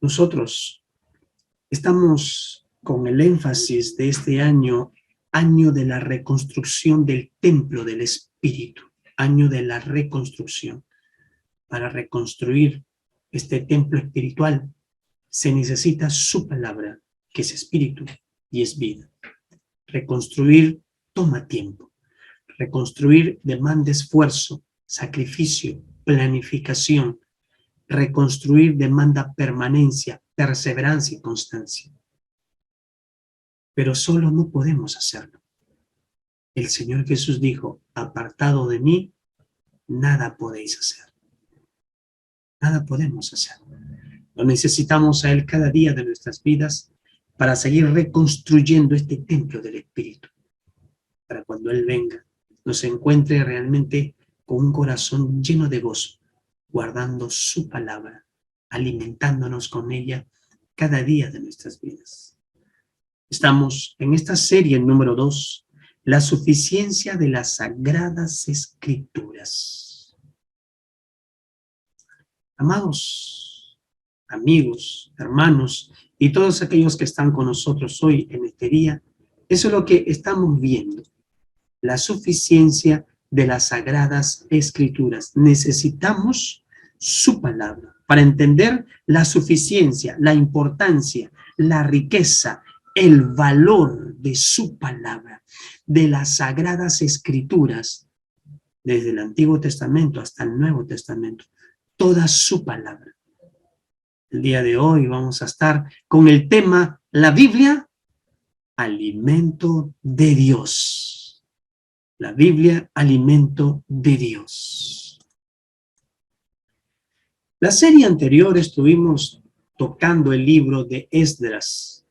Nosotros estamos con el énfasis de este año, año de la reconstrucción del templo del Espíritu, año de la reconstrucción. Para reconstruir este templo espiritual se necesita su palabra, que es espíritu y es vida. Reconstruir toma tiempo. Reconstruir demanda esfuerzo, sacrificio, planificación. Reconstruir demanda permanencia, perseverancia y constancia. Pero solo no podemos hacerlo. El Señor Jesús dijo, apartado de mí, nada podéis hacer. Nada podemos hacer. Lo necesitamos a Él cada día de nuestras vidas para seguir reconstruyendo este templo del Espíritu. Para cuando Él venga, nos encuentre realmente con un corazón lleno de gozo, guardando su palabra, alimentándonos con ella cada día de nuestras vidas. Estamos en esta serie número 2, la suficiencia de las Sagradas Escrituras. Amados, amigos, hermanos y todos aquellos que están con nosotros hoy en este día, eso es lo que estamos viendo, la suficiencia de las Sagradas Escrituras. Necesitamos su palabra para entender la suficiencia, la importancia, la riqueza, el valor de su palabra, de las Sagradas Escrituras, desde el Antiguo Testamento hasta el Nuevo Testamento, toda su palabra. El día de hoy vamos a estar con el tema, la Biblia, alimento de Dios. La Biblia, alimento de Dios. La serie anterior estuvimos tocando el libro de Esdras,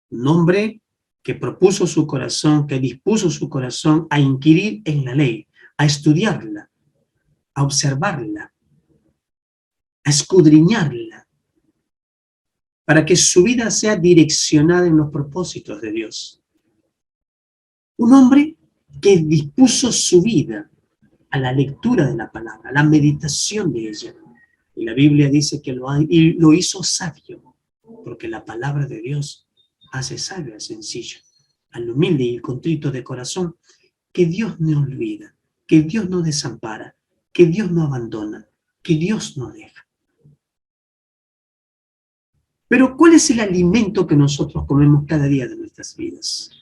un hombre que propuso su corazón, que dispuso su corazón a inquirir en la ley, a estudiarla, a observarla, a escudriñarla, para que su vida sea direccionada en los propósitos de Dios. Un hombre que dispuso su vida a la lectura de la palabra, a la meditación de ella. Y la Biblia dice que lo hizo sabio, porque la palabra de Dios hace sabio al sencillo, al humilde y contrito de corazón, que Dios no olvida, que Dios no desampara, que Dios no abandona, que Dios no deja. Pero ¿cuál es el alimento que nosotros comemos cada día de nuestras vidas?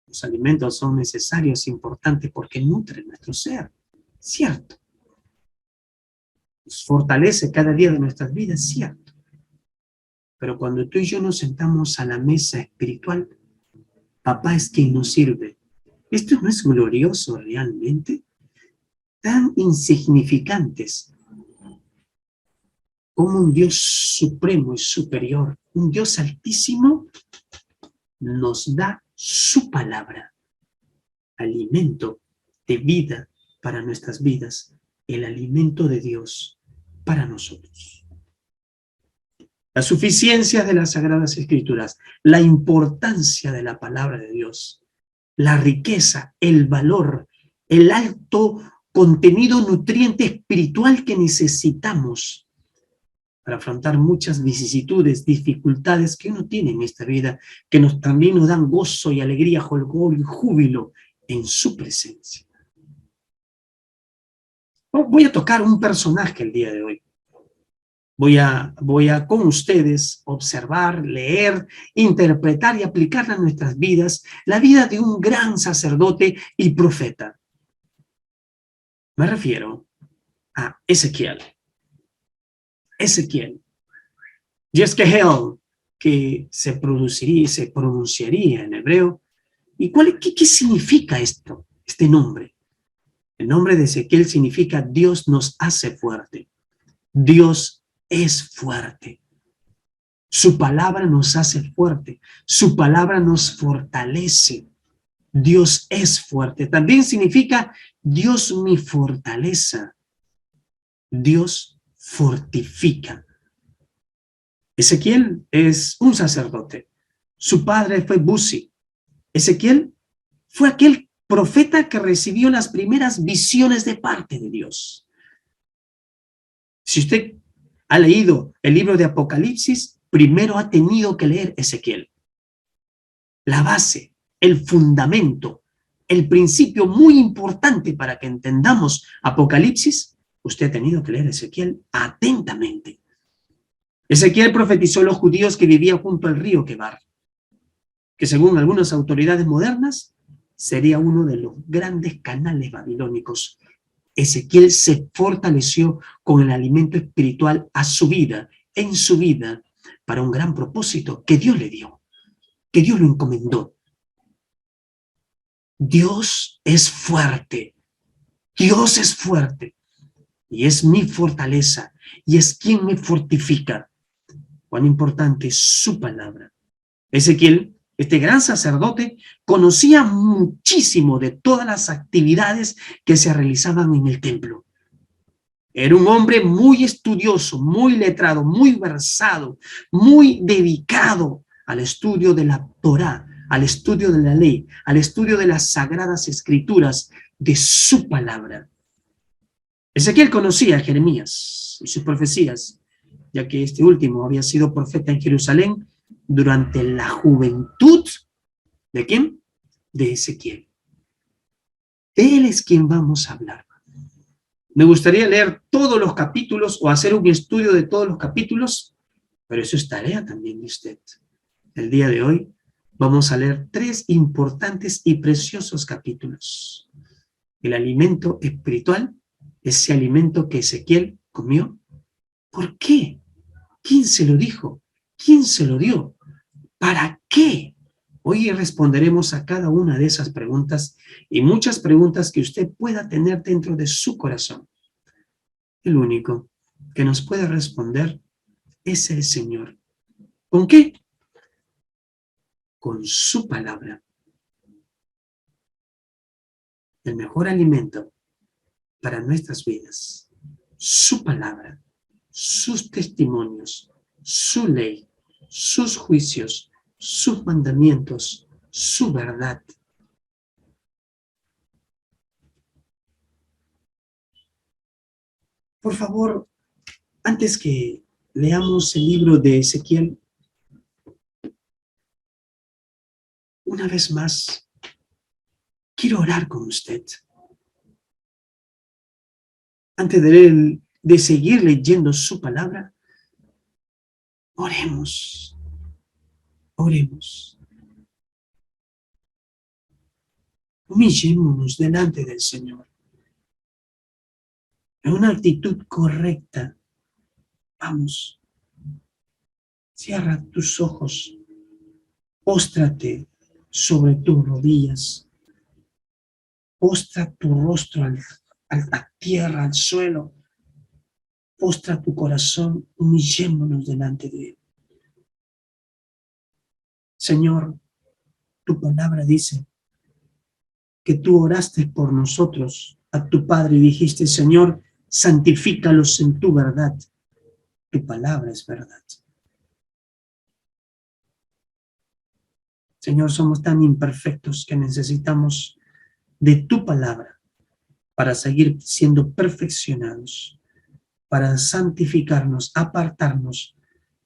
Los alimentos son necesarios, importantes, porque nutren nuestro ser, cierto. Nos fortalece cada día de nuestras vidas, cierto. Pero cuando tú y yo nos sentamos a la mesa espiritual, papá es quien nos sirve. ¿Esto no es glorioso realmente? Tan insignificantes como un Dios supremo y superior, un Dios altísimo, nos da su palabra, alimento de vida para nuestras vidas, el alimento de Dios para nosotros. La suficiencia de las Sagradas Escrituras, la importancia de la palabra de Dios, la riqueza, el valor, el alto contenido nutriente espiritual que necesitamos para afrontar muchas vicisitudes, dificultades que uno tiene en esta vida, que también nos dan gozo y alegría, jolgorio y júbilo en su presencia. Voy a tocar un personaje el día de hoy. Voy a con ustedes observar, leer, interpretar y aplicar a nuestras vidas la vida de un gran sacerdote y profeta. Me refiero a Ezequiel. Ezequiel. Yesqueel, que se pronunciaría en hebreo. ¿Y qué significa esto, este nombre? El nombre de Ezequiel significa Dios nos hace fuerte. Dios es fuerte. Su palabra nos hace fuerte. Su palabra nos fortalece. Dios es fuerte. También significa Dios mi fortaleza. Dios fortifica. Ezequiel es un sacerdote. Su padre fue Buzi. Ezequiel fue aquel profeta que recibió las primeras visiones de parte de Dios. Si usted ha leído el libro de Apocalipsis, primero ha tenido que leer Ezequiel. La base, el fundamento, el principio muy importante para que entendamos Apocalipsis, usted ha tenido que leer Ezequiel atentamente. Ezequiel profetizó a los judíos que vivían junto al río Quebar, que según algunas autoridades modernas, sería uno de los grandes canales babilónicos. Ezequiel se fortaleció con el alimento espiritual a su vida, en su vida, para un gran propósito que Dios le dio, que Dios lo encomendó. Dios es fuerte, Dios es fuerte, y es mi fortaleza, y es quien me fortifica. Cuán importante es su palabra. Ezequiel, este gran sacerdote, conocía muchísimo de todas las actividades que se realizaban en el templo. Era un hombre muy estudioso, muy letrado, muy versado, muy dedicado al estudio de la Torá, al estudio de la ley, al estudio de las sagradas escrituras, de su palabra. Ezequiel conocía a Jeremías y sus profecías, ya que este último había sido profeta en Jerusalén durante la juventud, ¿de quién? De Ezequiel. Él es quien vamos a hablar. Me gustaría leer todos los capítulos o hacer un estudio de todos los capítulos, pero eso es tarea también de usted. El día de hoy vamos a leer 3 importantes y preciosos capítulos. El alimento espiritual, ese alimento que Ezequiel comió. ¿Por qué? ¿Quién se lo dijo? ¿Quién se lo dio? ¿Para qué? Hoy responderemos a cada una de esas preguntas y muchas preguntas que usted pueda tener dentro de su corazón. El único que nos puede responder es el Señor. ¿Con qué? Con su palabra. El mejor alimento para nuestras vidas. Su palabra, sus testimonios, su ley, sus juicios, sus mandamientos, su verdad. Por favor, antes que leamos el libro de Ezequiel, una vez más, quiero orar con usted. Antes de seguir leyendo su palabra, oremos. Oremos. Humillémonos delante del Señor. En una actitud correcta. Vamos. Cierra tus ojos. Póstrate sobre tus rodillas. Postra tu rostro a la tierra, al suelo. Postra tu corazón. Humillémonos delante de Él. Señor, tu palabra dice que tú oraste por nosotros a tu Padre y dijiste, Señor, santifícalos en tu verdad. Tu palabra es verdad. Señor, somos tan imperfectos que necesitamos de tu palabra para seguir siendo perfeccionados, para santificarnos, apartarnos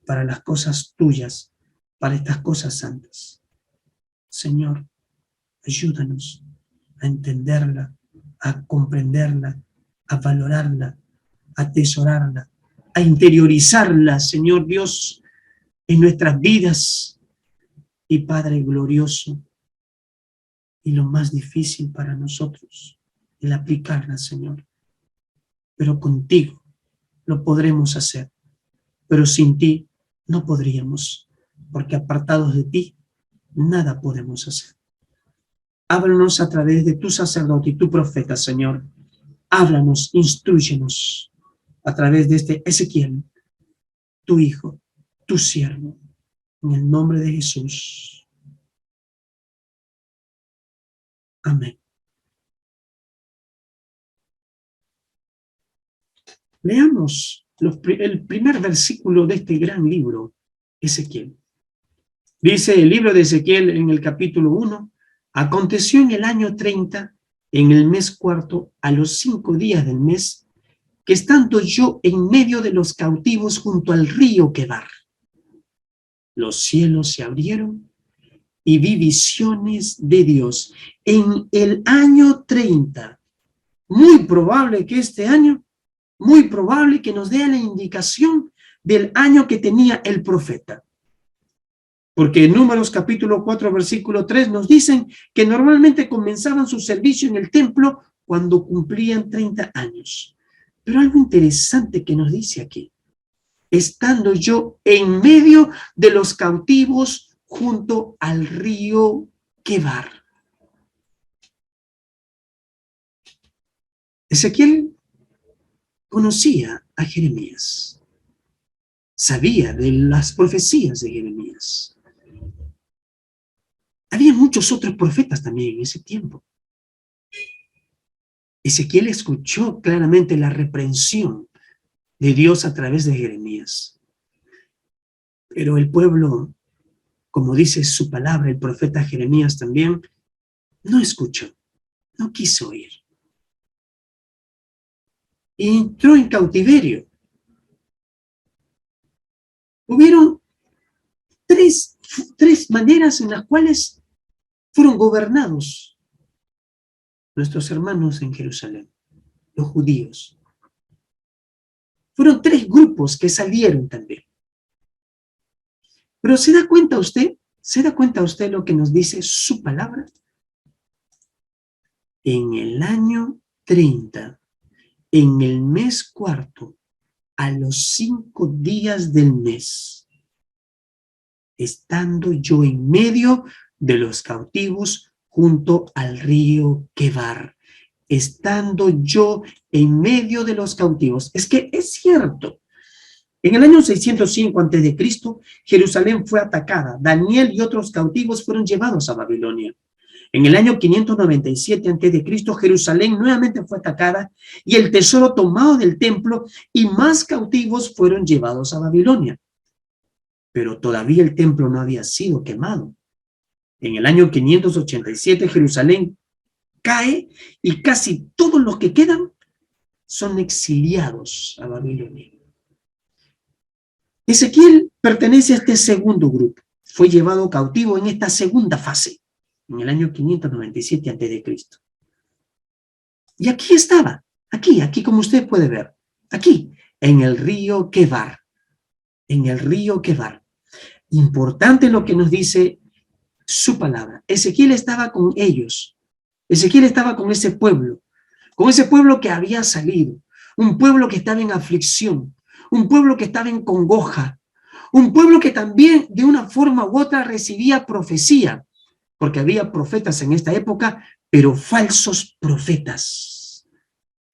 para las cosas tuyas, para estas cosas santas. Señor, ayúdanos a entenderla, a comprenderla, a valorarla, a atesorarla, a interiorizarla, Señor Dios, en nuestras vidas. Y Padre glorioso, y lo más difícil para nosotros, el aplicarla, Señor. Pero contigo lo podremos hacer, pero sin ti no podríamos, porque apartados de ti, nada podemos hacer. Háblanos a través de tu sacerdote y tu profeta, Señor. Háblanos, instrúyenos a través de este Ezequiel, tu hijo, tu siervo, en el nombre de Jesús. Amén. Leamos el primer versículo de este gran libro, Ezequiel. Dice el libro de Ezequiel en el capítulo 1, aconteció en el año 30, en el mes cuarto, a los 5 días del mes, que estando yo en medio de los cautivos junto al río Quebar, los cielos se abrieron y vi visiones de Dios. En el año 30, muy probable que este año, muy probable que nos dé la indicación del año que tenía el profeta. Porque en Números capítulo 4, versículo 3 nos dicen que normalmente comenzaban su servicio en el templo cuando cumplían 30 años. Pero algo interesante que nos dice aquí, estando yo en medio de los cautivos junto al río Quebar. Ezequiel conocía a Jeremías, sabía de las profecías de Jeremías. Había muchos otros profetas también en ese tiempo. Ezequiel escuchó claramente la reprensión de Dios a través de Jeremías. Pero el pueblo, como dice su palabra, el profeta Jeremías también, no escuchó, no quiso oír. Y entró en cautiverio. Hubieron tres maneras en las cuales fueron gobernados nuestros hermanos en Jerusalén, los judíos. Fueron 3 grupos que salieron también. Pero ¿se da cuenta usted? ¿Se da cuenta usted lo que nos dice su palabra? En el año 30, en el mes 4, a los 5 días del mes, estando yo en medio de los cautivos junto al río Quebar, estando yo en medio de los cautivos. Es que es cierto. En el año 605 a.C., Jerusalén fue atacada. Daniel y otros cautivos fueron llevados a Babilonia. En el año 597 a.C., Jerusalén nuevamente fue atacada y el tesoro tomado del templo y más cautivos fueron llevados a Babilonia. Pero todavía el templo no había sido quemado. En el año 587, Jerusalén cae y casi todos los que quedan son exiliados a Babilonia. Ezequiel pertenece a este segundo grupo. Fue llevado cautivo en esta segunda fase, en el año 597 a.C. Y aquí estaba, aquí como usted puede ver, aquí, en el río Quebar, en el río Quebar. Importante lo que nos dice su palabra. Ezequiel estaba con ellos, Ezequiel estaba con ese pueblo que había salido, un pueblo que estaba en aflicción, un pueblo que estaba en congoja, un pueblo que también de una forma u otra recibía profecía, porque había profetas en esta época, pero falsos profetas.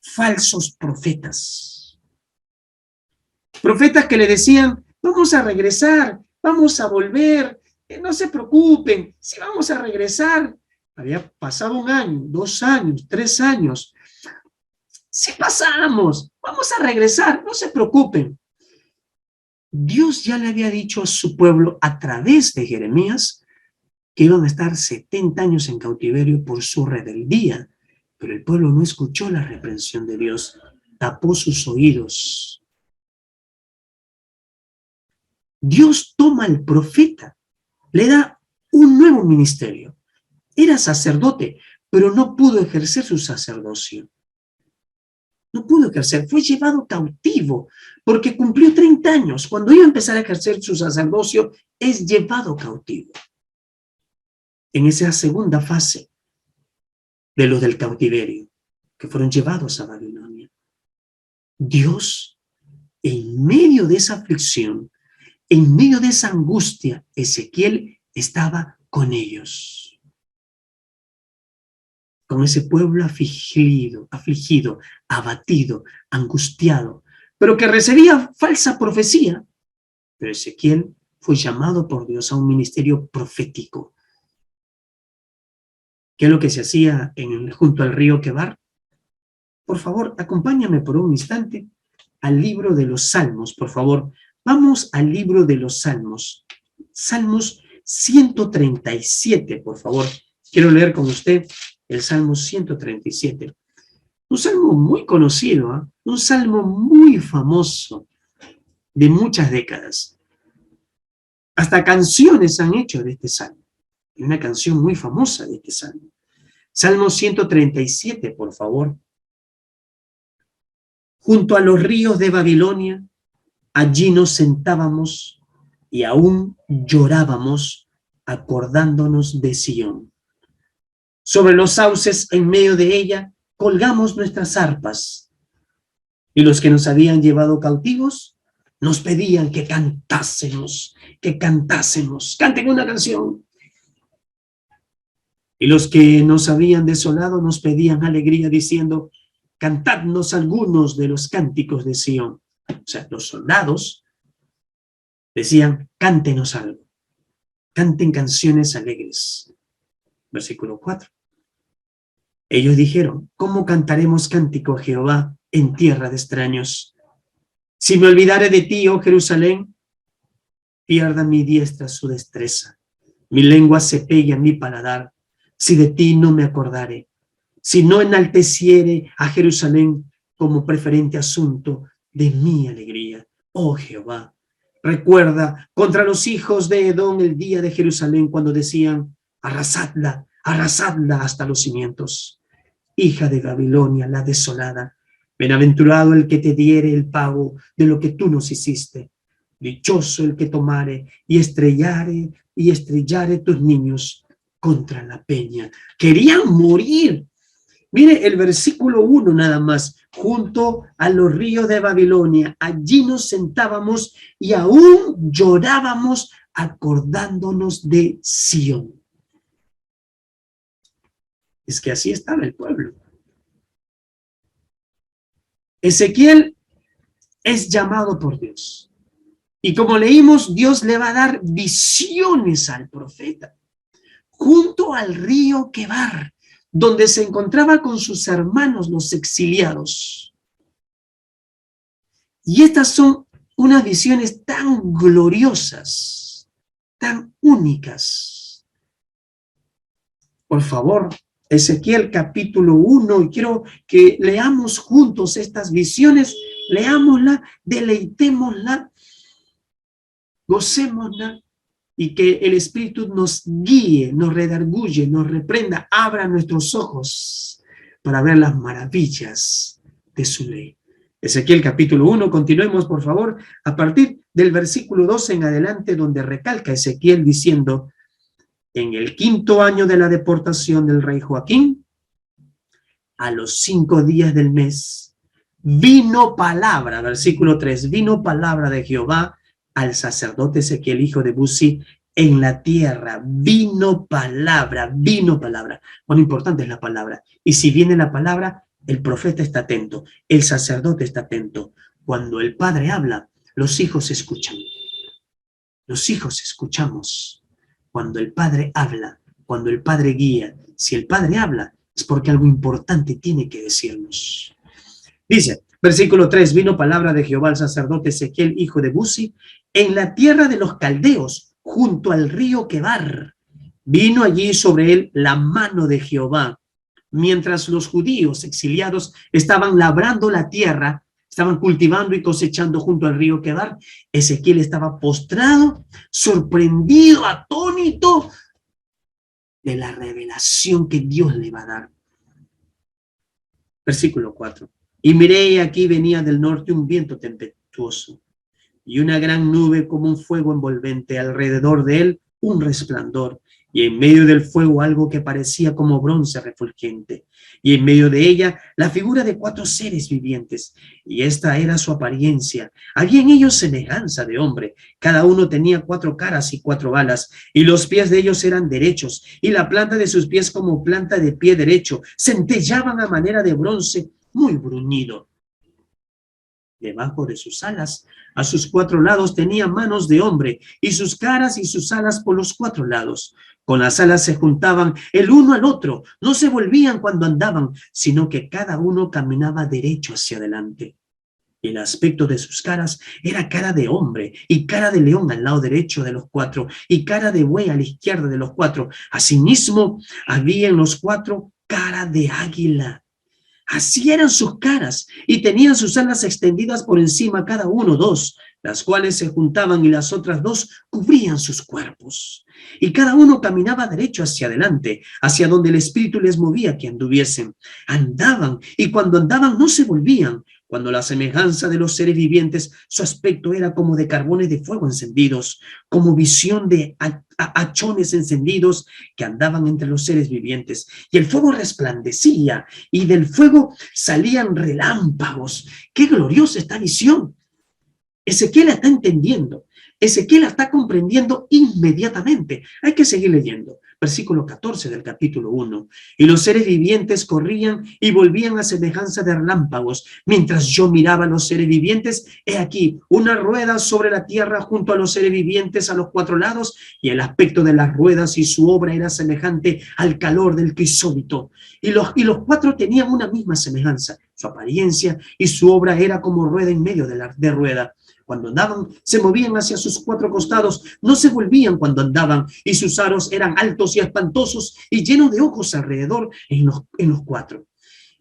Falsos profetas. Profetas que le decían, vamos a regresar, vamos a volver, no se preocupen, si vamos a regresar. Había pasado 1 año, 2 años, 3 años. Si pasamos, vamos a regresar, no se preocupen. Dios ya le había dicho a su pueblo a través de Jeremías que iban a estar 70 años en cautiverio por su rebeldía, pero el pueblo no escuchó la reprensión de Dios, tapó sus oídos. Dios toma al profeta, le da un nuevo ministerio. Era sacerdote, pero no pudo ejercer su sacerdocio. No pudo ejercer, fue llevado cautivo, porque cumplió 30 años. Cuando iba a empezar a ejercer su sacerdocio, es llevado cautivo. En esa segunda fase de los del cautiverio, que fueron llevados a Babilonia. Dios, en medio de esa aflicción, en medio de esa angustia, Ezequiel estaba con ellos. Con ese pueblo afligido, abatido, angustiado, pero que recibía falsa profecía. Pero Ezequiel fue llamado por Dios a un ministerio profético. ¿Qué es lo que se hacía junto al río Quebar? Por favor, acompáñame por un instante al libro de los Salmos, por favor. Vamos al libro de los Salmos. Salmos 137, por favor. Quiero leer con usted el Salmo 137. Un salmo muy conocido, un salmo muy famoso de muchas décadas. Hasta canciones han hecho de este salmo. Hay una canción muy famosa de este salmo. Salmo 137, por favor. Junto a los ríos de Babilonia, allí nos sentábamos y aún llorábamos acordándonos de Sión. Sobre los sauces en medio de ella colgamos nuestras arpas y los que nos habían llevado cautivos nos pedían que cantásemos, que cantásemos. Canten una canción. Y los que nos habían desolado nos pedían alegría diciendo, cantadnos algunos de los cánticos de Sión. O sea, los soldados decían, cántenos algo, canten canciones alegres. Versículo 4. Ellos dijeron, ¿cómo cantaremos cántico a Jehová en tierra de extraños? Si me olvidare de ti, oh Jerusalén, pierda mi diestra su destreza. Mi lengua se pegue a mi paladar, si de ti no me acordare. Si no enalteciere a Jerusalén como preferente asunto de mi alegría. Oh Jehová, recuerda contra los hijos de Edom el día de Jerusalén cuando decían, arrasadla, arrasadla hasta los cimientos. Hija de Babilonia, la desolada, bienaventurado el que te diere el pago de lo que tú nos hiciste. Dichoso el que tomare y estrellare tus niños contra la peña. Querían morir. Mire el versículo 1 nada más. Junto a los ríos de Babilonia, allí nos sentábamos y aún llorábamos acordándonos de Sión. Es que así estaba el pueblo. Ezequiel es llamado por Dios. Y como leímos, Dios le va a dar visiones al profeta. Junto al río Quebar, donde se encontraba con sus hermanos los exiliados. Y estas son unas visiones tan gloriosas, tan únicas. Por favor, Ezequiel capítulo 1, y quiero que leamos juntos estas visiones, leámosla, deleitémosla, gocémosla, y que el Espíritu nos guíe, nos redarguye, nos reprenda, abra nuestros ojos para ver las maravillas de su ley. Ezequiel capítulo 1, continuemos por favor, a partir del versículo 12 en adelante, donde recalca Ezequiel diciendo, en el 5º año de la deportación del rey Joaquín, a los 5 días del mes, vino palabra, versículo 3, vino palabra de Jehová al sacerdote Ezequiel, hijo de Buzi, en la tierra. Vino palabra, vino palabra. Bueno, importante es la palabra. Y si viene la palabra, el profeta está atento, el sacerdote está atento. Cuando el padre habla, los hijos escuchan. Los hijos escuchamos. Cuando el padre habla, cuando el padre guía, si el padre habla, es porque algo importante tiene que decirnos. Dice, versículo 3, vino palabra de Jehová al sacerdote Ezequiel, hijo de Buzi, en la tierra de los caldeos, junto al río Quebar. Vino allí sobre él la mano de Jehová. Mientras los judíos exiliados estaban labrando la tierra, estaban cultivando y cosechando junto al río Quebar, Ezequiel estaba postrado, sorprendido, atónito de la revelación que Dios le va a dar. Versículo 4. Y miré, y aquí venía del norte un viento tempestuoso, y una gran nube como un fuego envolvente, alrededor de él un resplandor, y en medio del fuego algo que parecía como bronce refulgente, y en medio de ella la figura de 4 seres vivientes, y esta era su apariencia. Había en ellos semejanza de hombre, cada uno tenía 4 caras y 4 alas, y los pies de ellos eran derechos, y la planta de sus pies como planta de pie derecho, centellaban a manera de bronce muy bruñido. Debajo de sus alas, a sus 4 lados, tenía manos de hombre, y sus caras y sus alas por los 4 lados. Con las alas se juntaban el uno al otro, no se volvían cuando andaban, sino que cada uno caminaba derecho hacia adelante. El aspecto de sus caras era cara de hombre, y cara de león al lado derecho de los 4, y cara de buey a la izquierda de los 4. Asimismo, había en los 4 cara de águila. Así eran sus caras, y tenían sus alas extendidas por encima, cada uno dos, las cuales se juntaban y las otras dos cubrían sus cuerpos. Y cada uno caminaba derecho hacia adelante, hacia donde el Espíritu les movía que anduviesen. Andaban, y cuando andaban no se volvían. Cuando la semejanza de los seres vivientes, su aspecto era como de carbones de fuego encendidos, como visión de hachones encendidos que andaban entre los seres vivientes. Y el fuego resplandecía, y del fuego salían relámpagos. ¡Qué gloriosa esta visión! Ezequiel la está entendiendo. Ezequiel la está comprendiendo inmediatamente. Hay que seguir leyendo. Versículo 14 del capítulo 1. Y los seres vivientes corrían y volvían a semejanza de relámpagos. Mientras yo miraba a los seres vivientes, he aquí una rueda sobre la tierra junto a los seres vivientes a los cuatro lados, y el aspecto de las ruedas y su obra era semejante al calor del crisólito. Y los cuatro tenían una misma semejanza. Su apariencia y su obra era como rueda en medio de rueda. Cuando andaban, se movían hacia sus cuatro costados, no se volvían cuando andaban, y sus aros eran altos y espantosos y llenos de ojos alrededor en los cuatro.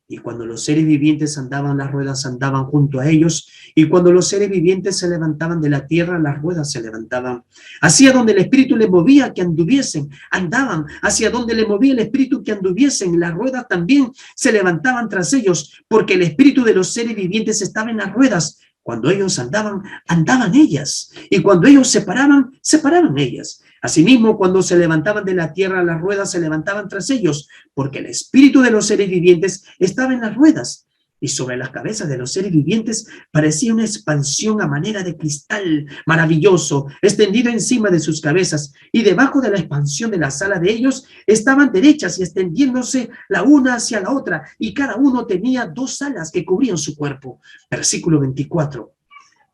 Y cuando los seres vivientes andaban, las ruedas andaban junto a ellos, y cuando los seres vivientes se levantaban de la tierra, las ruedas se levantaban. Hacia donde el Espíritu les movía que anduviesen, andaban. Hacia donde le movía el Espíritu que anduviesen, las ruedas también se levantaban tras ellos, porque el Espíritu de los seres vivientes estaba en las ruedas. Cuando ellos andaban, andaban ellas. Y cuando ellos se paraban, se paraban ellas. Asimismo, cuando se levantaban de la tierra, las ruedas se levantaban tras ellos, porque el espíritu de los seres vivientes estaba en las ruedas. Y sobre las cabezas de los seres vivientes parecía una expansión a manera de cristal maravilloso, extendido encima de sus cabezas. Y debajo de la expansión de las alas de ellos estaban derechas y extendiéndose la una hacia la otra. Y cada uno tenía dos alas que cubrían su cuerpo. Versículo 24.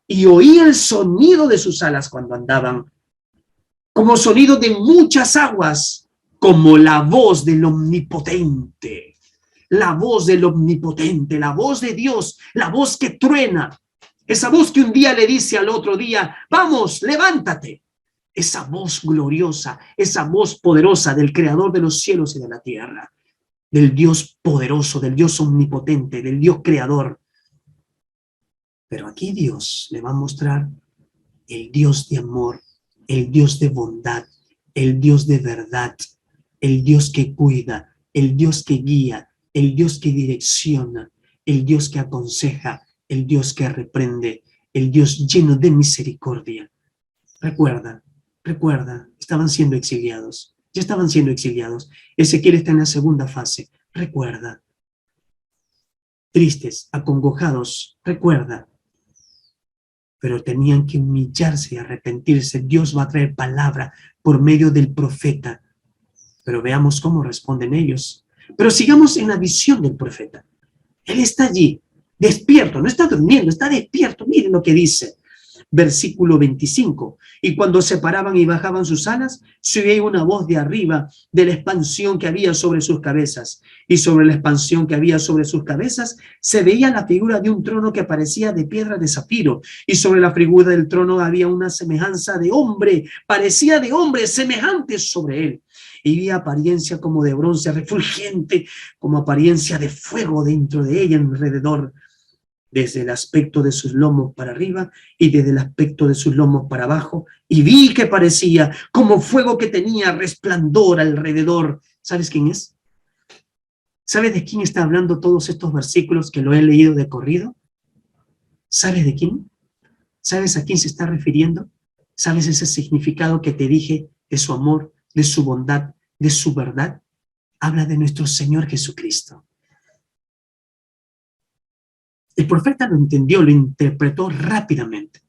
Y oí el sonido de sus alas cuando andaban, como sonido de muchas aguas, como la voz del Omnipotente. La voz del Omnipotente, la voz de Dios, la voz que truena. Esa voz que un día le dice al otro día, vamos, levántate. Esa voz gloriosa, esa voz poderosa del Creador de los cielos y de la tierra. Del Dios poderoso, del Dios omnipotente, del Dios creador. Pero aquí Dios le va a mostrar el Dios de amor, el Dios de bondad, el Dios de verdad, el Dios que cuida, el Dios que guía, el Dios que direcciona, el Dios que aconseja, el Dios que reprende, el Dios lleno de misericordia. Recuerda, estaban siendo exiliados, ya estaban siendo exiliados. Ezequiel está en la segunda fase, recuerda. Tristes, acongojados, recuerda. Pero tenían que humillarse y arrepentirse. Dios va a traer palabra por medio del profeta. Pero veamos cómo responden ellos. Pero sigamos en la visión del profeta. Él está allí, despierto, no está durmiendo, está despierto. Miren lo que dice. Versículo 25. Y cuando se paraban y bajaban sus alas, se oía una voz de arriba de la expansión que había sobre sus cabezas. Y sobre la expansión que había sobre sus cabezas se veía la figura de un trono que parecía de piedra de zafiro. Y sobre la figura del trono había una semejanza de hombre, parecía de hombre, semejante sobre él. Y vi apariencia como de bronce refulgente, como apariencia de fuego dentro de ella alrededor, desde el aspecto de sus lomos para arriba y desde el aspecto de sus lomos para abajo, y vi que parecía como fuego que tenía resplandor alrededor. ¿Sabes quién es? ¿Sabes de quién está hablando todos estos versículos que lo he leído de corrido? ¿Sabes de quién? ¿Sabes a quién se está refiriendo? ¿Sabes ese significado que te dije de su amor, de su bondad, de su verdad? Habla de nuestro Señor Jesucristo. El profeta lo entendió, lo interpretó rápidamente.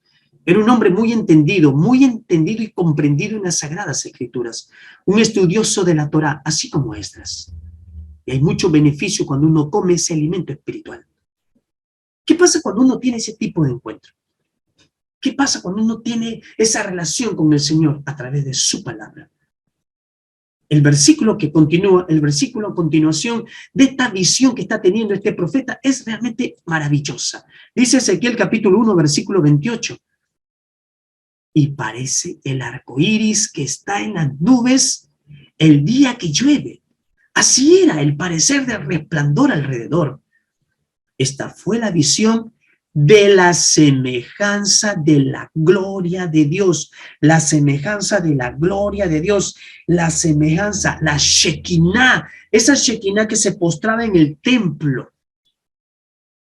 Era un hombre muy entendido y comprendido en las Sagradas Escrituras. Un estudioso de la Torá, así como Esdras. Y hay mucho beneficio cuando uno come ese alimento espiritual. ¿Qué pasa cuando uno tiene ese tipo de encuentro? ¿Qué pasa cuando uno tiene esa relación con el Señor a través de su palabra? El versículo a continuación de esta visión que está teniendo este profeta es realmente maravillosa. Dice Ezequiel capítulo 1, versículo 28. Y parece el arco iris que está en las nubes el día que llueve. Así era el parecer del resplandor alrededor. Esta fue la visión de la semejanza de la gloria de Dios, la semejanza de la gloria de Dios, la semejanza, la Shekinah, esa Shekinah que se postraba en el templo,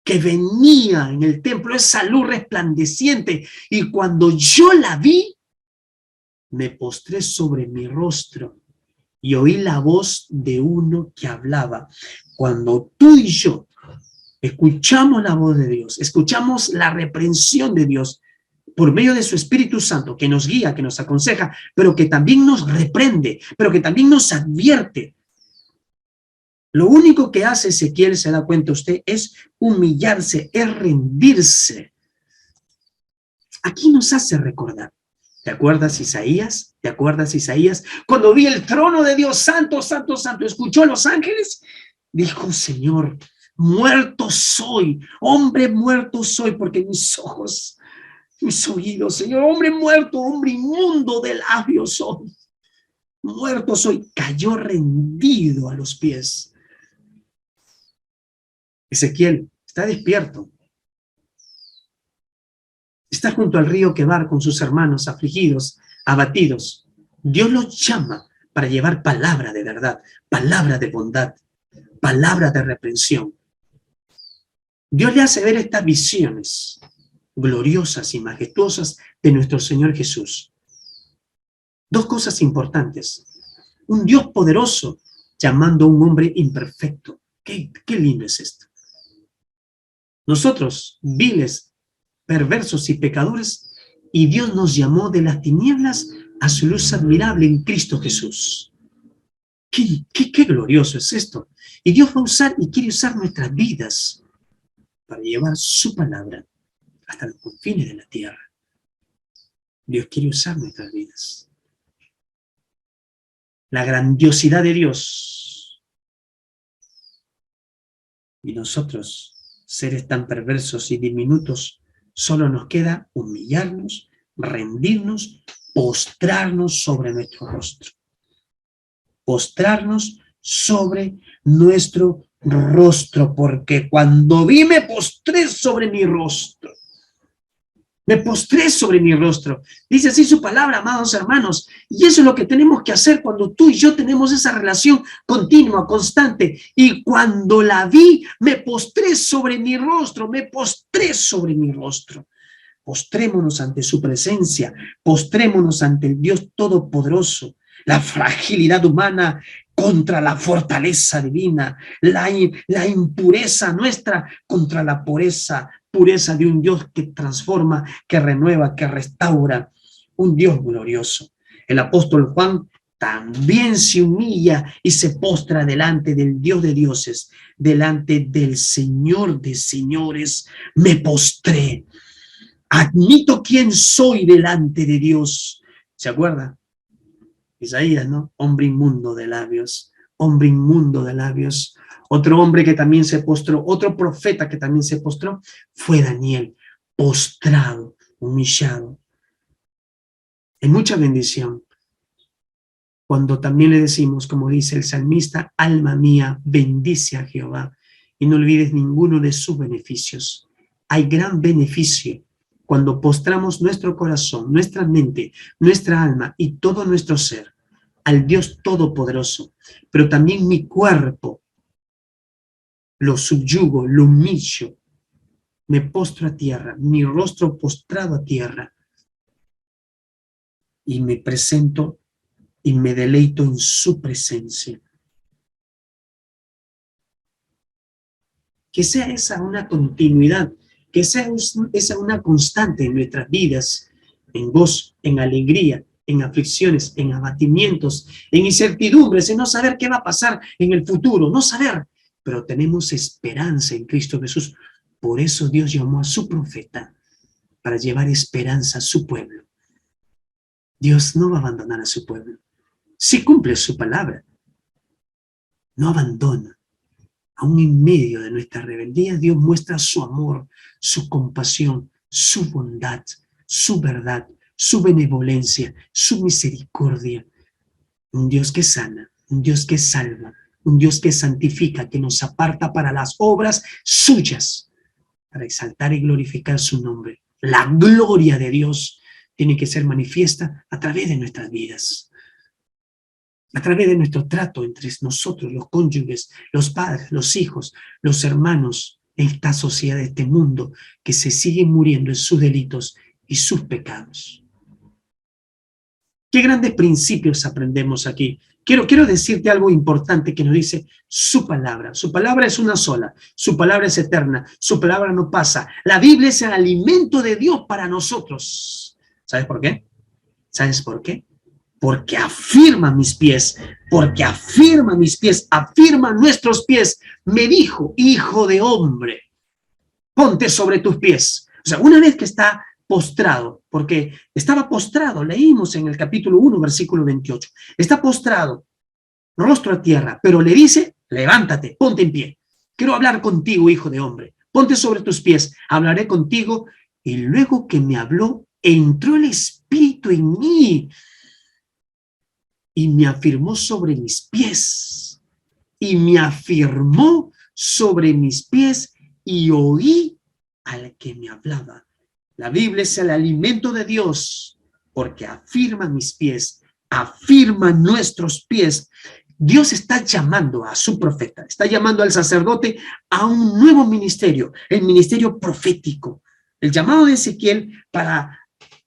que venía en el templo, esa luz resplandeciente, y cuando yo la vi, me postré sobre mi rostro y oí la voz de uno que hablaba. Cuando tú y yo escuchamos la voz de Dios, escuchamos la reprensión de Dios por medio de su Espíritu Santo, que nos guía, que nos aconseja, pero que también nos reprende, pero que también nos advierte. Lo único que hace Ezequiel, se da cuenta usted, es humillarse, es rendirse. Aquí nos hace recordar. ¿Te acuerdas Isaías? ¿Te acuerdas Isaías? Cuando vi el trono de Dios, santo, santo, santo, escuchó a los ángeles, dijo, Señor, muerto soy, hombre muerto soy, porque mis ojos, mis oídos, Señor, hombre muerto, hombre inmundo de labios soy. Muerto soy, cayó rendido a los pies. Ezequiel está despierto. Está junto al río Quebar con sus hermanos afligidos, abatidos. Dios los llama para llevar palabra de verdad, palabra de bondad, palabra de reprensión. Dios le hace ver estas visiones gloriosas y majestuosas de nuestro Señor Jesús. Dos cosas importantes. Un Dios poderoso llamando a un hombre imperfecto. Qué lindo es esto. Nosotros, viles, perversos y pecadores, y Dios nos llamó de las tinieblas a su luz admirable en Cristo Jesús. Qué glorioso es esto. Y Dios va a usar y quiere usar nuestras vidas para llevar su palabra hasta los confines de la tierra. Dios quiere usar nuestras vidas. La grandiosidad de Dios. Y nosotros, seres tan perversos y diminutos, solo nos queda humillarnos, rendirnos, postrarnos sobre nuestro rostro. Postrarnos sobre nuestro rostro, porque cuando vi me postré sobre mi rostro. Me postré sobre mi rostro. Dice así su palabra, amados hermanos. Y eso es lo que tenemos que hacer cuando tú y yo tenemos esa relación continua, constante. Y cuando la vi, me postré sobre mi rostro. Me postré sobre mi rostro. Postrémonos ante su presencia. Postrémonos ante el Dios Todopoderoso. La fragilidad humana contra la fortaleza divina. La impureza nuestra contra la pureza de un Dios que transforma, que renueva, que restaura, un Dios glorioso. El apóstol Juan también se humilla y se postra delante del Dios de dioses, delante del Señor de señores. Me postré, admito quién soy delante de Dios. ¿Se acuerda? Isaías, ¿no? Hombre inmundo de labios, hombre inmundo de labios. Otro hombre que también se postró, otro profeta que también se postró, fue Daniel, postrado, humillado. En mucha bendición. Cuando también le decimos, como dice el salmista, alma mía, bendice a Jehová y no olvides ninguno de sus beneficios. Hay gran beneficio cuando postramos nuestro corazón, nuestra mente, nuestra alma y todo nuestro ser al Dios Todopoderoso, pero también mi cuerpo lo subyugo, lo humillo, me postro a tierra, mi rostro postrado a tierra, y me presento y me deleito en su presencia. Que sea esa una continuidad, que sea esa una constante en nuestras vidas, en gozo, en alegría, en aflicciones, en abatimientos, en incertidumbres, en no saber qué va a pasar en el futuro, no saber, pero tenemos esperanza en Cristo Jesús. Por eso Dios llamó a su profeta para llevar esperanza a su pueblo. Dios no va a abandonar a su pueblo. Sí cumple su palabra. No abandona. Aún en medio de nuestra rebeldía, Dios muestra su amor, su compasión, su bondad, su verdad, su benevolencia, su misericordia. Un Dios que sana, un Dios que salva, un Dios que santifica, que nos aparta para las obras suyas, para exaltar y glorificar su nombre. La gloria de Dios tiene que ser manifiesta a través de nuestras vidas, a través de nuestro trato entre nosotros, los cónyuges, los padres, los hijos, los hermanos, en esta sociedad, de este mundo, que se siguen muriendo en sus delitos y sus pecados. ¿Qué grandes principios aprendemos aquí? Quiero decirte algo importante que nos dice su palabra. Su palabra es una sola, su palabra es eterna, su palabra no pasa. La Biblia es el alimento de Dios para nosotros. ¿Sabes por qué? ¿Sabes por qué? Porque afirma mis pies, afirma nuestros pies. Me dijo, hijo de hombre, ponte sobre tus pies. O sea, una vez que está postrado, porque estaba postrado, leímos en el capítulo 1, versículo 28, está postrado, rostro a tierra, pero le dice, levántate, ponte en pie. Quiero hablar contigo, hijo de hombre, ponte sobre tus pies, hablaré contigo. Y luego que me habló, entró el Espíritu en mí y me afirmó sobre mis pies, y me afirmó sobre mis pies, y oí al que me hablaba. La Biblia es el alimento de Dios, porque afirma mis pies, afirma nuestros pies. Dios está llamando a su profeta, está llamando al sacerdote a un nuevo ministerio, el ministerio profético. El llamado de Ezequiel para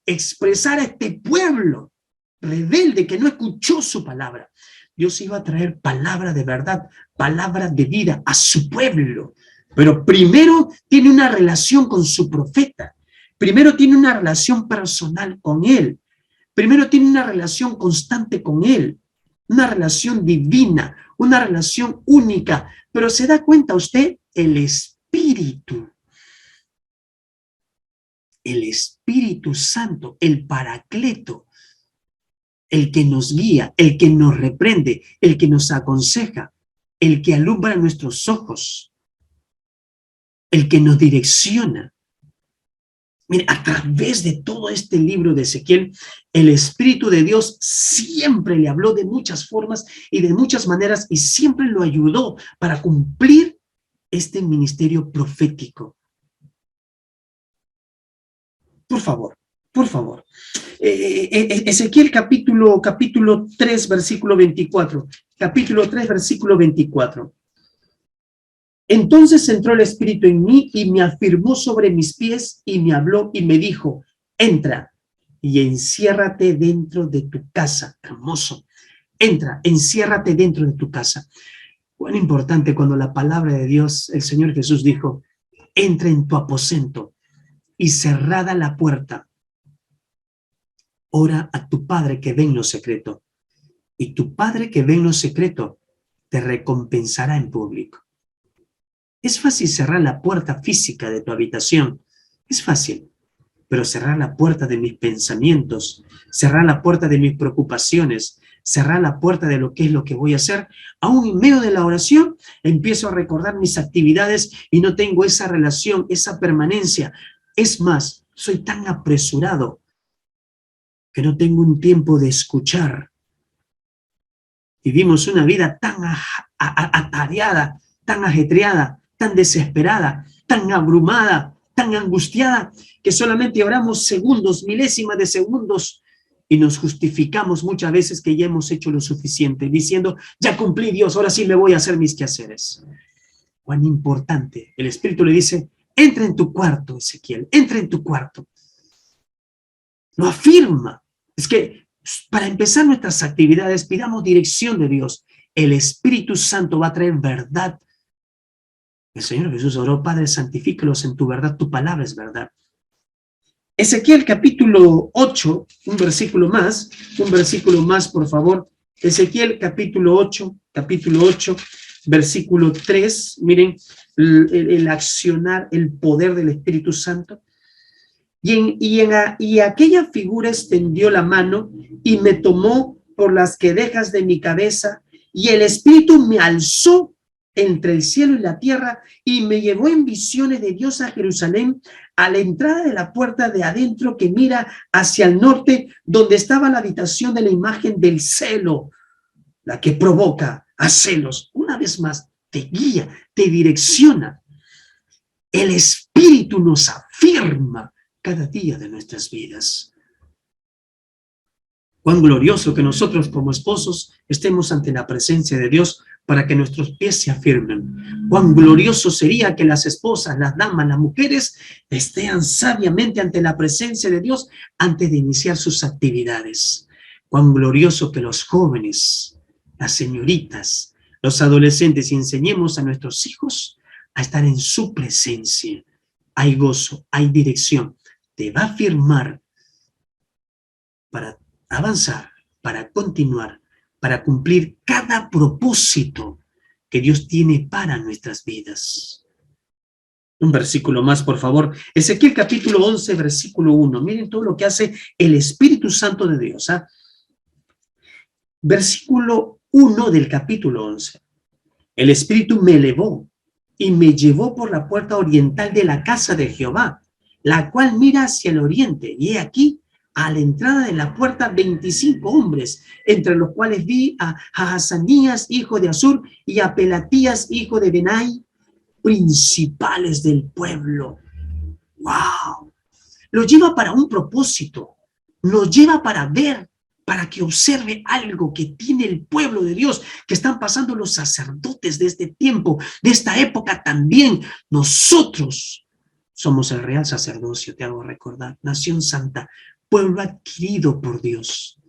expresar a este pueblo rebelde que no escuchó su palabra. Dios iba a traer palabra de verdad, palabra de vida a su pueblo. Pero primero tiene una relación con su profeta. Primero tiene una relación personal con él. Primero tiene una relación constante con él. Una relación divina, una relación única. Pero se da cuenta usted, el Espíritu Santo, el Paracleto, el que nos guía, el que nos reprende, el que nos aconseja, el que alumbra nuestros ojos, el que nos direcciona. Mire, a través de todo este libro de Ezequiel, el Espíritu de Dios siempre le habló de muchas formas y de muchas maneras y siempre lo ayudó para cumplir este ministerio profético. Por favor. Ezequiel capítulo 3, versículo 24. Capítulo 3, versículo 24. Entonces entró el Espíritu en mí y me afirmó sobre mis pies y me habló y me dijo, entra y enciérrate dentro de tu casa. Hermoso. Entra, enciérrate dentro de tu casa. Cuán importante cuando la palabra de Dios, el Señor Jesús dijo, entra en tu aposento y cerrada la puerta, ora a tu Padre que ve en lo secreto, y tu Padre que ve en lo secreto te recompensará en público. Es fácil cerrar la puerta física de tu habitación, es fácil, pero cerrar la puerta de mis pensamientos, cerrar la puerta de mis preocupaciones, cerrar la puerta de lo que es lo que voy a hacer, aún en medio de la oración, empiezo a recordar mis actividades y no tengo esa relación, esa permanencia. Es más, soy tan apresurado que no tengo un tiempo de escuchar. Vivimos una vida tan atareada, tan ajetreada, tan desesperada, tan abrumada, tan angustiada, que solamente oramos segundos, milésimas de segundos, y nos justificamos muchas veces que ya hemos hecho lo suficiente, diciendo, ya cumplí Dios, ahora sí me voy a hacer mis quehaceres. Cuán importante. El Espíritu le dice, entra en tu cuarto, Ezequiel, entra en tu cuarto. Lo afirma. Es que para empezar nuestras actividades, pidamos dirección de Dios. El Espíritu Santo va a traer verdad. El Señor Jesús oró, Padre, santifícalos en tu verdad, tu palabra es verdad. Ezequiel capítulo 8, un versículo más, por favor. Ezequiel capítulo 8, versículo 3. Miren el accionar, el poder del Espíritu Santo. Y aquella figura extendió la mano y me tomó por las quedejas de mi cabeza, y el Espíritu me alzó entre el cielo y la tierra y me llevó en visiones de Dios a Jerusalén, a la entrada de la puerta de adentro que mira hacia el norte, donde estaba la habitación de la imagen del celo, la que provoca, Hacelos. Una vez más, te guía, te direcciona. El Espíritu nos afirma cada día de nuestras vidas. Cuán glorioso que nosotros como esposos estemos ante la presencia de Dios para que nuestros pies se afirmen. Cuán glorioso sería que las esposas, las damas, las mujeres estén sabiamente ante la presencia de Dios antes de iniciar sus actividades. Cuán glorioso que los jóvenes, las señoritas, los adolescentes enseñemos a nuestros hijos a estar en su presencia. Hay gozo, hay dirección. Te va a afirmar para avanzar, para continuar, para cumplir cada propósito que Dios tiene para nuestras vidas. Un versículo más, por favor. Ezequiel capítulo 11, versículo 1. Miren todo lo que hace el Espíritu Santo de Dios. Versículo 1 del capítulo 11. El Espíritu me elevó y me llevó por la puerta oriental de la casa de Jehová, la cual mira hacia el oriente. Y he aquí, a la entrada de la puerta, 25 hombres, entre los cuales vi a Hazanías, hijo de Azur, y a Pelatías, hijo de Benai, principales del pueblo. ¡Wow! Lo lleva para un propósito, nos lleva para ver, para que observe algo que tiene el pueblo de Dios, que están pasando los sacerdotes de este tiempo, de esta época también. Nosotros somos el real sacerdocio, te hago recordar, nación santa, pueblo adquirido por Dios.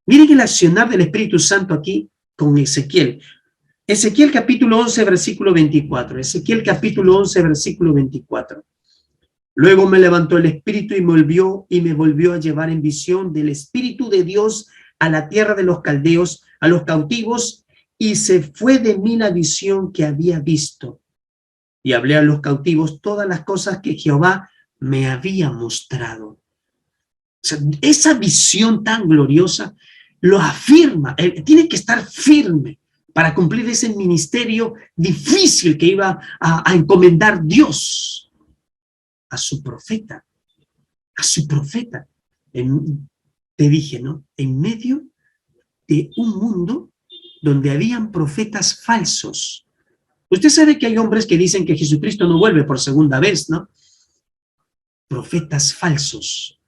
Miren el accionar del Espíritu Santo aquí con Ezequiel. Ezequiel capítulo 11, versículo 24. Ezequiel capítulo 11, versículo 24. Luego me levantó el Espíritu y me volvió a llevar en visión del Espíritu de Dios a la tierra de los caldeos, a los cautivos, y se fue de mí la visión que había visto. Y hablé a los cautivos todas las cosas que Jehová me había mostrado. O sea, esa visión tan gloriosa lo afirma. Él tiene que estar firme para cumplir ese ministerio difícil que iba a encomendar Dios a su profeta, te dije, ¿no? En medio de un mundo donde habían profetas falsos. Usted sabe que hay hombres que dicen que Jesucristo no vuelve por segunda vez, ¿no? Profetas falsos.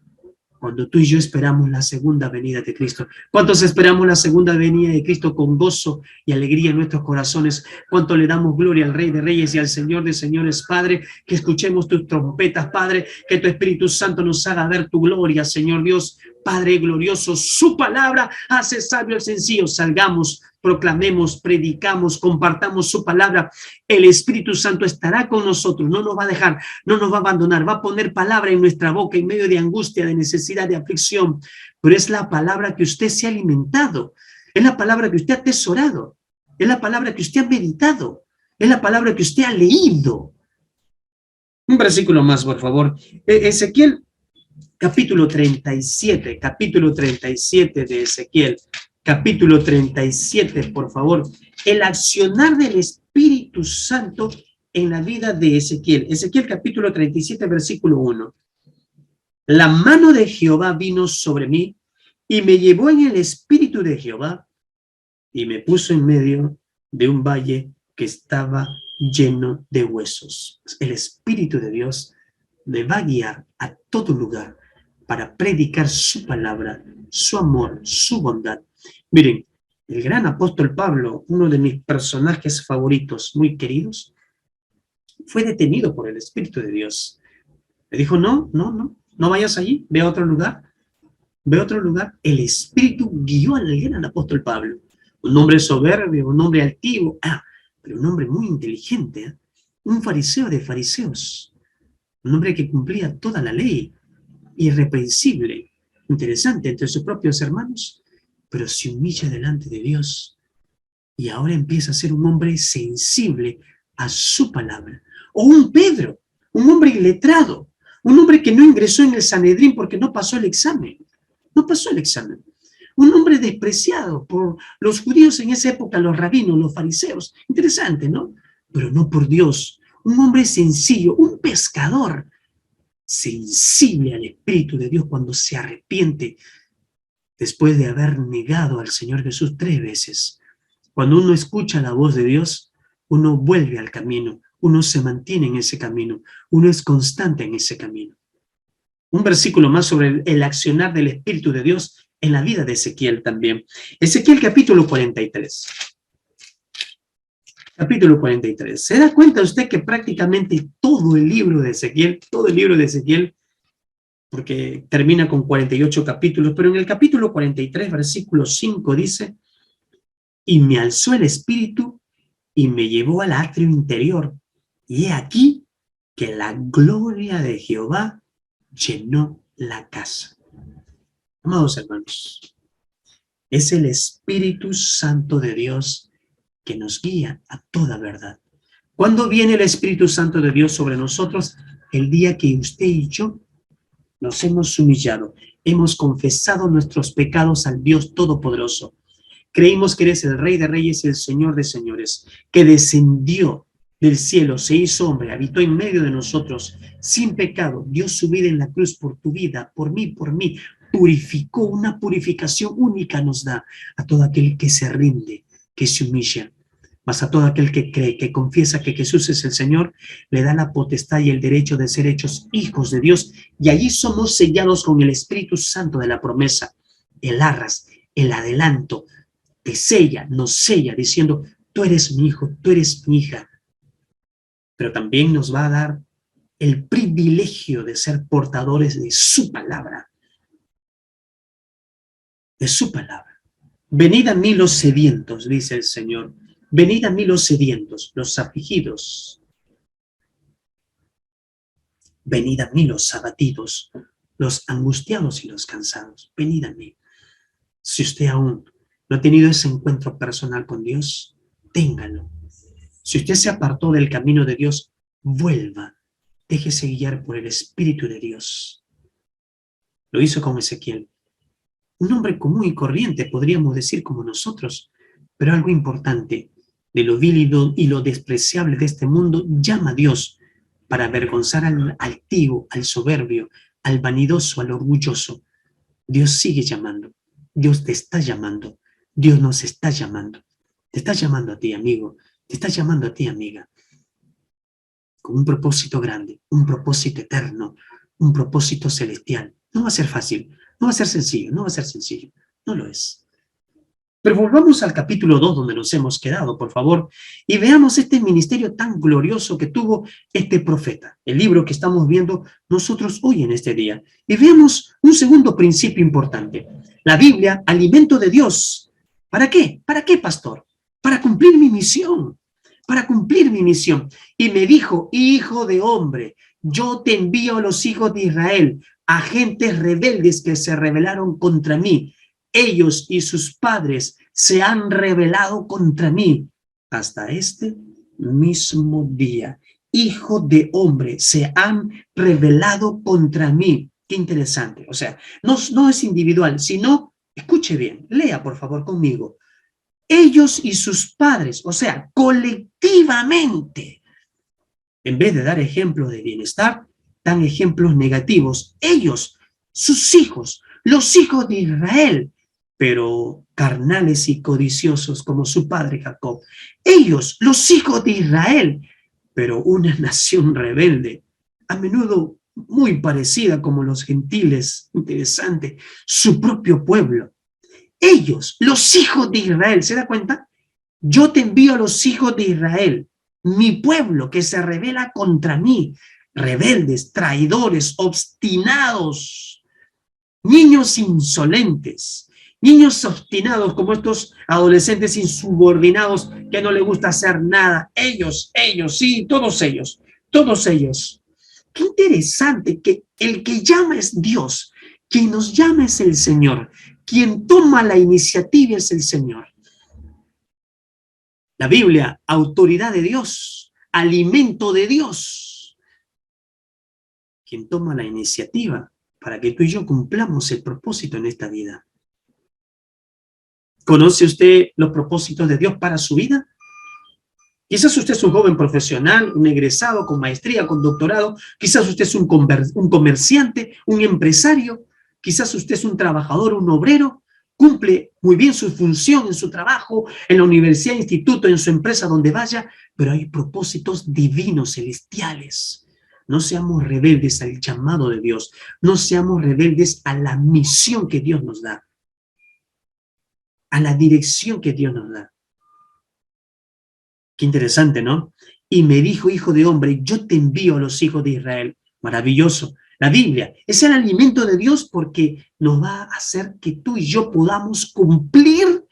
Cuando tú y yo esperamos la segunda venida de Cristo. ¿Cuántos esperamos la segunda venida de Cristo con gozo y alegría en nuestros corazones? ¿Cuánto le damos gloria al Rey de Reyes y al Señor de Señores, Padre? Que escuchemos tus trompetas, Padre, que tu Espíritu Santo nos haga ver tu gloria, Señor Dios, Padre glorioso. Su palabra hace sabio al sencillo. Salgamos, proclamemos, predicamos, compartamos su palabra. El Espíritu Santo estará con nosotros, no nos va a dejar, no nos va a abandonar, va a poner palabra en nuestra boca en medio de angustia, de necesidad, de aflicción, pero es la palabra que usted se ha alimentado, es la palabra que usted ha atesorado, es la palabra que usted ha meditado, es la palabra que usted ha leído. Un versículo más, por favor. Ezequiel, capítulo 37 de Ezequiel, capítulo 37, por favor. El accionar del Espíritu Santo en la vida de Ezequiel. Ezequiel capítulo 37, versículo 1. La mano de Jehová vino sobre mí y me llevó en el Espíritu de Jehová y me puso en medio de un valle que estaba lleno de huesos. El Espíritu de Dios me va a guiar a todo lugar para predicar su palabra, su amor, su bondad. Miren, el gran apóstol Pablo, uno de mis personajes favoritos, muy queridos, fue detenido por el Espíritu de Dios. Le dijo, no vayas allí, ve a otro lugar, ve a otro lugar. El Espíritu guió al gran apóstol Pablo, un hombre soberbio, un hombre altivo, pero un hombre muy inteligente, un fariseo de fariseos, un hombre que cumplía toda la ley, irreprensible, interesante entre sus propios hermanos, pero se humilla delante de Dios y ahora empieza a ser un hombre sensible a su palabra. O un Pedro, un hombre iletrado, un hombre que no ingresó en el Sanedrín porque no pasó el examen. No pasó el examen. Un hombre despreciado por los judíos en esa época, los rabinos, los fariseos. Interesante, ¿no? Pero no por Dios. Un hombre sencillo, un pescador, sensible al Espíritu de Dios cuando se arrepiente después de haber negado al Señor Jesús 3 veces. Cuando uno escucha la voz de Dios, uno vuelve al camino, uno se mantiene en ese camino, uno es constante en ese camino. Un versículo más sobre el accionar del Espíritu de Dios en la vida de Ezequiel también. Ezequiel capítulo 43. Capítulo 43. ¿Se da cuenta usted que prácticamente todo el libro de Ezequiel, porque termina con 48 capítulos, pero en el capítulo 43, versículo 5 dice: y me alzó el espíritu y me llevó al atrio interior, y he aquí que la gloria de Jehová llenó la casa. Amados hermanos, es el Espíritu Santo de Dios que nos guía a toda verdad. ¿Cuándo viene el Espíritu Santo de Dios sobre nosotros? El día que usted y yo nos hemos humillado, hemos confesado nuestros pecados al Dios Todopoderoso. Creímos que eres el Rey de Reyes y el Señor de Señores, que descendió del cielo, se hizo hombre, habitó en medio de nosotros, sin pecado, dio su vida en la cruz por tu vida, por mí, purificó, una purificación única nos da a todo aquel que se rinde, que se humilla. Mas a todo aquel que cree, que confiesa que Jesús es el Señor, le da la potestad y el derecho de ser hechos hijos de Dios, y allí somos sellados con el Espíritu Santo de la promesa, el arras, el adelanto, te sella, nos sella, diciendo: tú eres mi hijo, tú eres mi hija. Pero también nos va a dar el privilegio de ser portadores de su palabra. De su palabra. Venid a mí los sedientos, dice el Señor. Venid a mí los sedientos, los afligidos. Venid a mí los abatidos, los angustiados y los cansados. Venid a mí. Si usted aún no ha tenido ese encuentro personal con Dios, téngalo. Si usted se apartó del camino de Dios, vuelva. Déjese guiar por el Espíritu de Dios. Lo hizo con Ezequiel. Un hombre común y corriente, podríamos decir, como nosotros, pero algo importante: de lo vil y lo despreciable de este mundo, llama a Dios para avergonzar al altivo, al soberbio, al vanidoso, al orgulloso. Dios sigue llamando. Dios te está llamando. Dios nos está llamando. Te está llamando a ti, amigo. Te está llamando a ti, amiga. Con un propósito grande, un propósito eterno, un propósito celestial. No va a ser fácil, no va a ser sencillo, no va a ser sencillo. No lo es. Pero volvamos al capítulo 2 donde nos hemos quedado, por favor, y veamos este ministerio tan glorioso que tuvo este profeta, el libro que estamos viendo nosotros hoy en este día. Y veamos un segundo principio importante. La Biblia, alimento de Dios. ¿Para qué? ¿Para qué, pastor? Para cumplir mi misión. Para cumplir mi misión. Y me dijo: hijo de hombre, yo te envío a los hijos de Israel, a gentes rebeldes que se rebelaron contra mí. Ellos y sus padres se han rebelado contra mí hasta este mismo día. Hijo de hombre, se han rebelado contra mí. Qué interesante. O sea, no es individual, sino, escuche bien, lea por favor conmigo. Ellos y sus padres, o sea, colectivamente. En vez de dar ejemplos de bienestar, dan ejemplos negativos. Ellos, sus hijos, los hijos de Israel, pero carnales y codiciosos como su padre Jacob. Ellos, los hijos de Israel, pero una nación rebelde, a menudo muy parecida como los gentiles. Interesante, su propio pueblo. Ellos, los hijos de Israel, ¿se da cuenta? Yo te envío a los hijos de Israel, mi pueblo que se rebela contra mí, rebeldes, traidores, obstinados, niños insolentes, niños obstinados como estos adolescentes insubordinados que no les gusta hacer nada. Ellos, sí, todos ellos. Qué interesante que el que llama es Dios, quien nos llama es el Señor, quien toma la iniciativa es el Señor. La Biblia, autoridad de Dios, alimento de Dios. Quien toma la iniciativa para que tú y yo cumplamos el propósito en esta vida. ¿Conoce usted los propósitos de Dios para su vida? Quizás usted es un joven profesional, un egresado con maestría, con doctorado. Quizás usted es un comerciante, un empresario. Quizás usted es un trabajador, un obrero. cumple muy bien su función en su trabajo, en la universidad, instituto, en su empresa, donde vaya, pero hay propósitos divinos, celestiales. No seamos rebeldes al llamado de Dios, no seamos rebeldes a la misión que Dios nos da, a la dirección que Dios nos da. Qué interesante, ¿no? Y me dijo, hijo de hombre, yo te envío a los hijos de Israel. Maravilloso. La Biblia es el alimento de Dios porque nos va a hacer que tú y yo podamos cumplir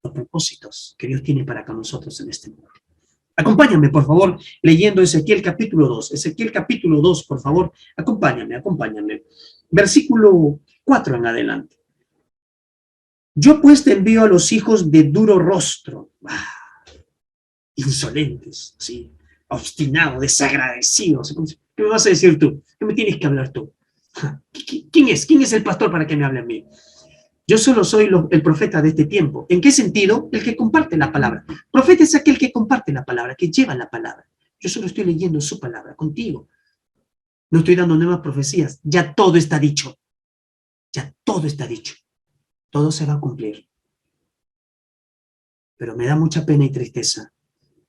los propósitos que Dios tiene para con nosotros en este mundo. Acompáñame, por favor, leyendo Ezequiel capítulo 2. Ezequiel capítulo 2, por favor, acompáñame. Versículo 4 en adelante. Yo pues te envío a los hijos de duro rostro, insolentes, ¿sí? Obstinados, desagradecidos. ¿Qué me vas a decir tú? ¿Qué me tienes que hablar tú? ¿Quién es? ¿Quién es el pastor para que me hable a mí? Yo solo soy el profeta de este tiempo. ¿En qué sentido? El que comparte la palabra. Profeta es aquel que comparte la palabra, que lleva la palabra. Yo solo estoy leyendo su palabra contigo. No estoy dando nuevas profecías. Ya todo está dicho. Ya todo está dicho. Todo se va a cumplir. Pero me da mucha pena y tristeza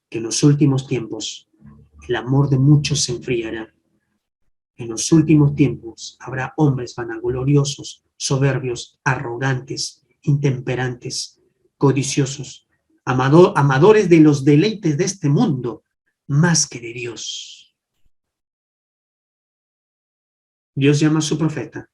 que en los últimos tiempos el amor de muchos se enfriará. En los últimos tiempos habrá hombres vanagloriosos, soberbios, arrogantes, intemperantes, codiciosos, amadores de los deleites de este mundo, más que de Dios. Dios llama a su profeta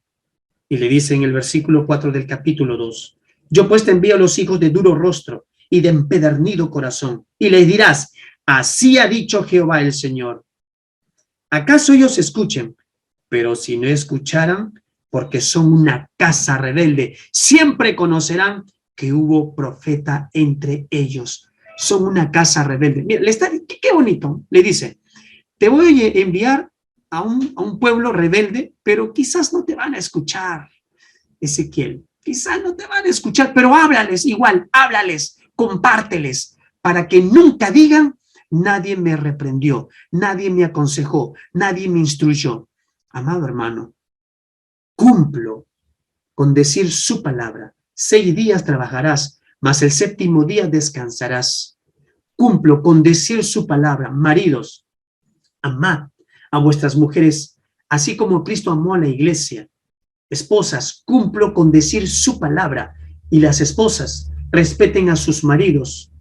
y le dice en el versículo 4 del capítulo 2, yo pues te envío a los hijos de duro rostro y de empedernido corazón, y les dirás, así ha dicho Jehová el Señor. ¿Acaso ellos escuchen? Pero si no escucharan, porque son una casa rebelde, siempre conocerán que hubo profeta entre ellos. Son una casa rebelde. Mira, qué bonito, le dice, te voy a enviar a un pueblo rebelde, pero quizás no te van a escuchar, Ezequiel. Quizás no te van a escuchar, pero háblales igual, háblales, compárteles, para que nunca digan, nadie me reprendió, nadie me aconsejó, nadie me instruyó. Amado hermano, cumplo con decir su palabra. 6 días trabajarás, mas el 7º día descansarás. Cumplo con decir su palabra. Maridos, amad a vuestras mujeres, así como Cristo amó a la iglesia. Esposas, cumplo con decir su palabra. Y las esposas, respeten a sus maridos.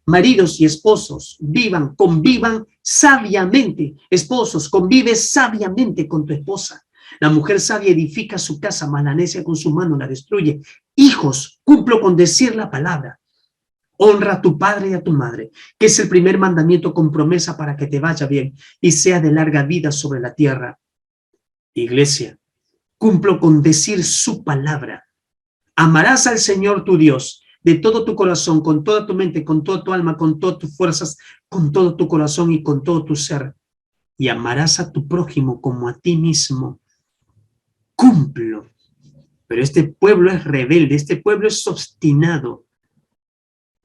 Maridos y esposos, convivan sabiamente. Esposos, convive sabiamente con tu esposa. La mujer sabia edifica su casa, mas la necia con su mano la destruye. Hijos, cumplo con decir la palabra. Honra a tu padre y a tu madre, que es el primer mandamiento con promesa para que te vaya bien y sea de larga vida sobre la tierra. Iglesia, cumplo con decir su palabra. Amarás al Señor tu Dios de todo tu corazón, con toda tu mente, con toda tu alma, con todas tus fuerzas, con todo tu corazón y con todo tu ser. Y amarás a tu prójimo como a ti mismo. Cumplo. Pero este pueblo es rebelde, este pueblo es obstinado.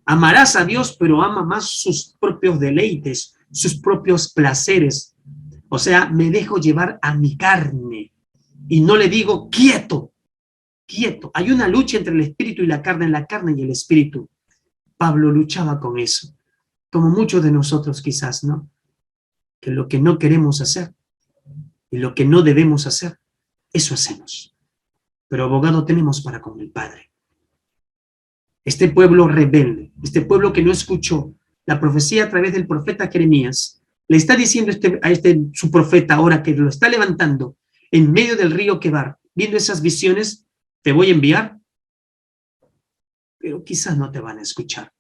Amarás a Dios, pero ama más sus propios deleites, sus propios placeres. O sea, me dejo llevar a mi carne y no le digo quieto, quieto. Hay una lucha entre el espíritu y la carne y el espíritu. Pablo luchaba con eso, como muchos de nosotros quizás, ¿no? Que lo que no queremos hacer y lo que no debemos hacer, eso hacemos. Pero abogado tenemos para con el Padre. Este pueblo rebelde, este pueblo que no escuchó la profecía a través del profeta Jeremías, le está diciendo a su profeta ahora que lo está levantando en medio del río Quebar, viendo esas visiones, te voy a enviar, pero quizás no te van a escuchar.